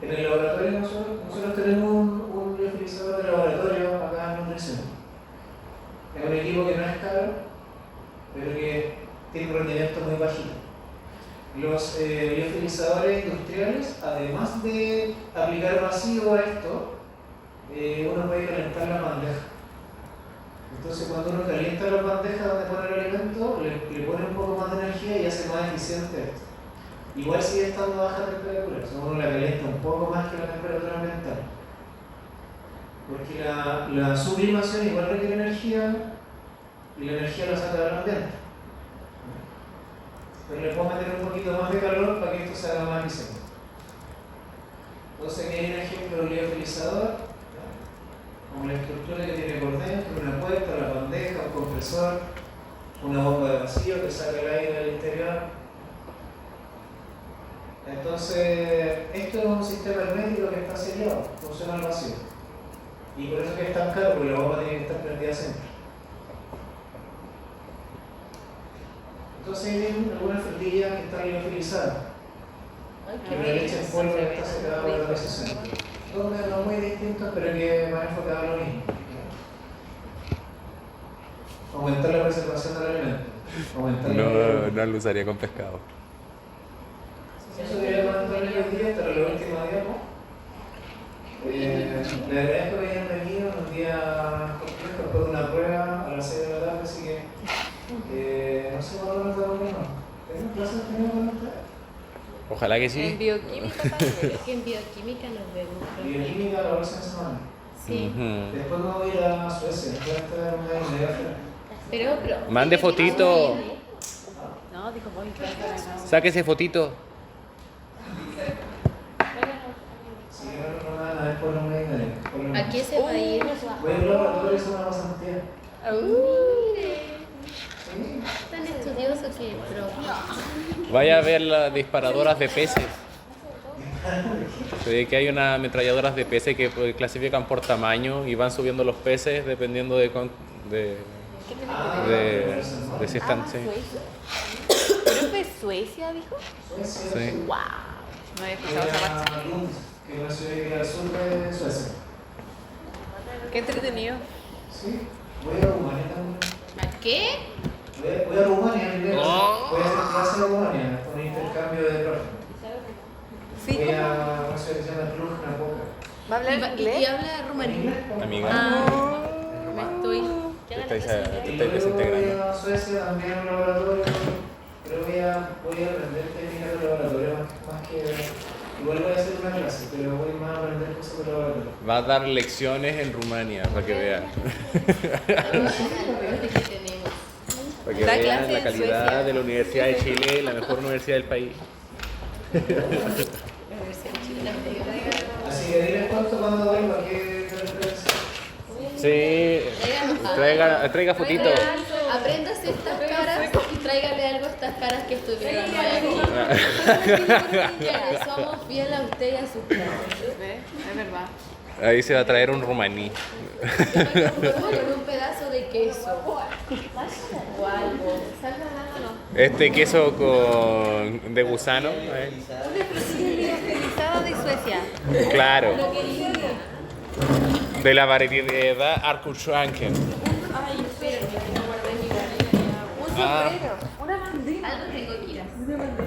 En el laboratorio nosotros tenemos un liofilizador de laboratorio acá en nutrición. Es un equipo que no es caro, pero que tiene un rendimiento muy bajito. Los liofilizadores industriales, además de aplicar vacío a esto, uno puede calentar la bandeja. Entonces cuando uno calienta la bandeja donde pone el alimento, le pone un poco más de energía y hace más eficiente esto. Igual sigue estando a baja temperatura, o sea, uno la calienta un poco más que la temperatura ambiental. Porque la sublimación igual requiere energía y la energía la saca del ambiente. Pero le puedo meter un poquito más de calor para que esto se haga más eficiente. Entonces aquí hay un ejemplo de un liofilizador, como la estructura que tiene por dentro, una puerta, la bandeja, un compresor, una bomba de vacío que saca el aire del interior. Entonces, esto es un sistema hermético que está sellado, funciona al vacío. Y por eso es que es tan caro, porque la bomba tiene que estar prendida siempre. Entonces, hay algunas frutillas que están liofilizadas. Que una leche en polvo que está secada por la organización. Dos métodos muy distintos, pero que van enfocados a lo mismo. Aumentar la preservación del alimento. No lo usaría con pescado. Eso quería comentarles hoy día, hasta la última diapo. Les agradezco que hayan venido un día complejo, después de una prueba a las 6 de la tarde, así que no sé cuándo nos vemos. ¿Tenemos clases con ustedes? Ojalá que En sí. bioquímica también. Creo que en bioquímica nos vemos. Bioquímica la próxima semana. Sí. Ujú. Después me voy a ir a Suecia, después de estar una idea. Pero. Mande fotito. No, dijo, voy a Sáquese fotito. Si no van a ver por un medio. ¿A qué se va a ir? Voy a un laboratorio, es una pasantía. Sí. Tan estudioso que pro. Vaya a ver las disparadoras de peces. Se ve que hay unas ametralladoras de peces que clasifican por tamaño y van subiendo los peces dependiendo de si están. Sí. ¿Pero fue Suecia, dijo? Suecia, Sí. ¡Wow! No había Voy escuchado esa parte. a Lund, que es una ciudad que queda al sur de Suecia. Qué entretenido. Sí, voy a Rumania también. ¿A qué? Voy a Rumania primero. Voy a hacer clase en Rumania, con un intercambio de profe. Sí, Voy ¿cómo? a una ciudad que se llama Cluj-Napoca. ¿Va a hablar ¿Y inglés? habla rumaní? Amiga, Me estoy. te estáis desintegrando. Voy a Suecia también a un laboratorio, pero voy a aprender técnicas de laboratorio más que... Igual voy a hacer una clase, pero voy más a aprender cosas de laboratorio. Va a dar lecciones en Rumania para que vean. Que tenemos. Para que Da vean clase la en calidad Suecia. de la Universidad de Chile, la mejor universidad del país. Así que diles cuánto cuando vuelva, ¿qué referencia? Sí, traiga fotito. Apréndase estas caras y tráigale algo a estas caras que estoy viendo aquí. Que somos fieles a usted y a sus caras. ¿Ves? Es verdad. Ahí se va a traer un rumaní. Yo me conformo con un pedazo de queso. Igual. Este queso con de gusano. Un especializado de Suecia. Claro. De la variedad Arkuschanken. Ay, espera, que no guardé mi bandera. Un sombrero, una bandera. Algo tengo que ir a hacer. Una bandera.